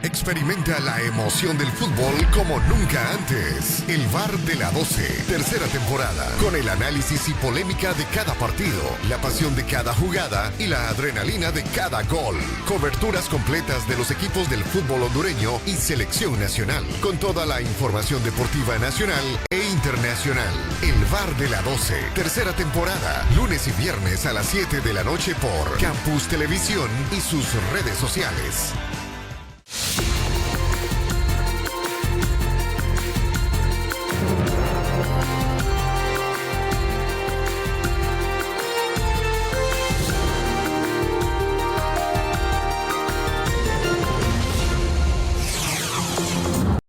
Experimenta la emoción del fútbol como nunca antes. El VAR de la 12, tercera temporada, con el análisis y polémica de cada partido, la pasión de cada jugada y la adrenalina de cada gol. Coberturas completas de los equipos del fútbol hondureño y selección nacional, con toda la información deportiva nacional e internacional. El VAR de la 12, tercera temporada, lunes y viernes a las 7 de la noche por Campus Televisión y sus redes sociales.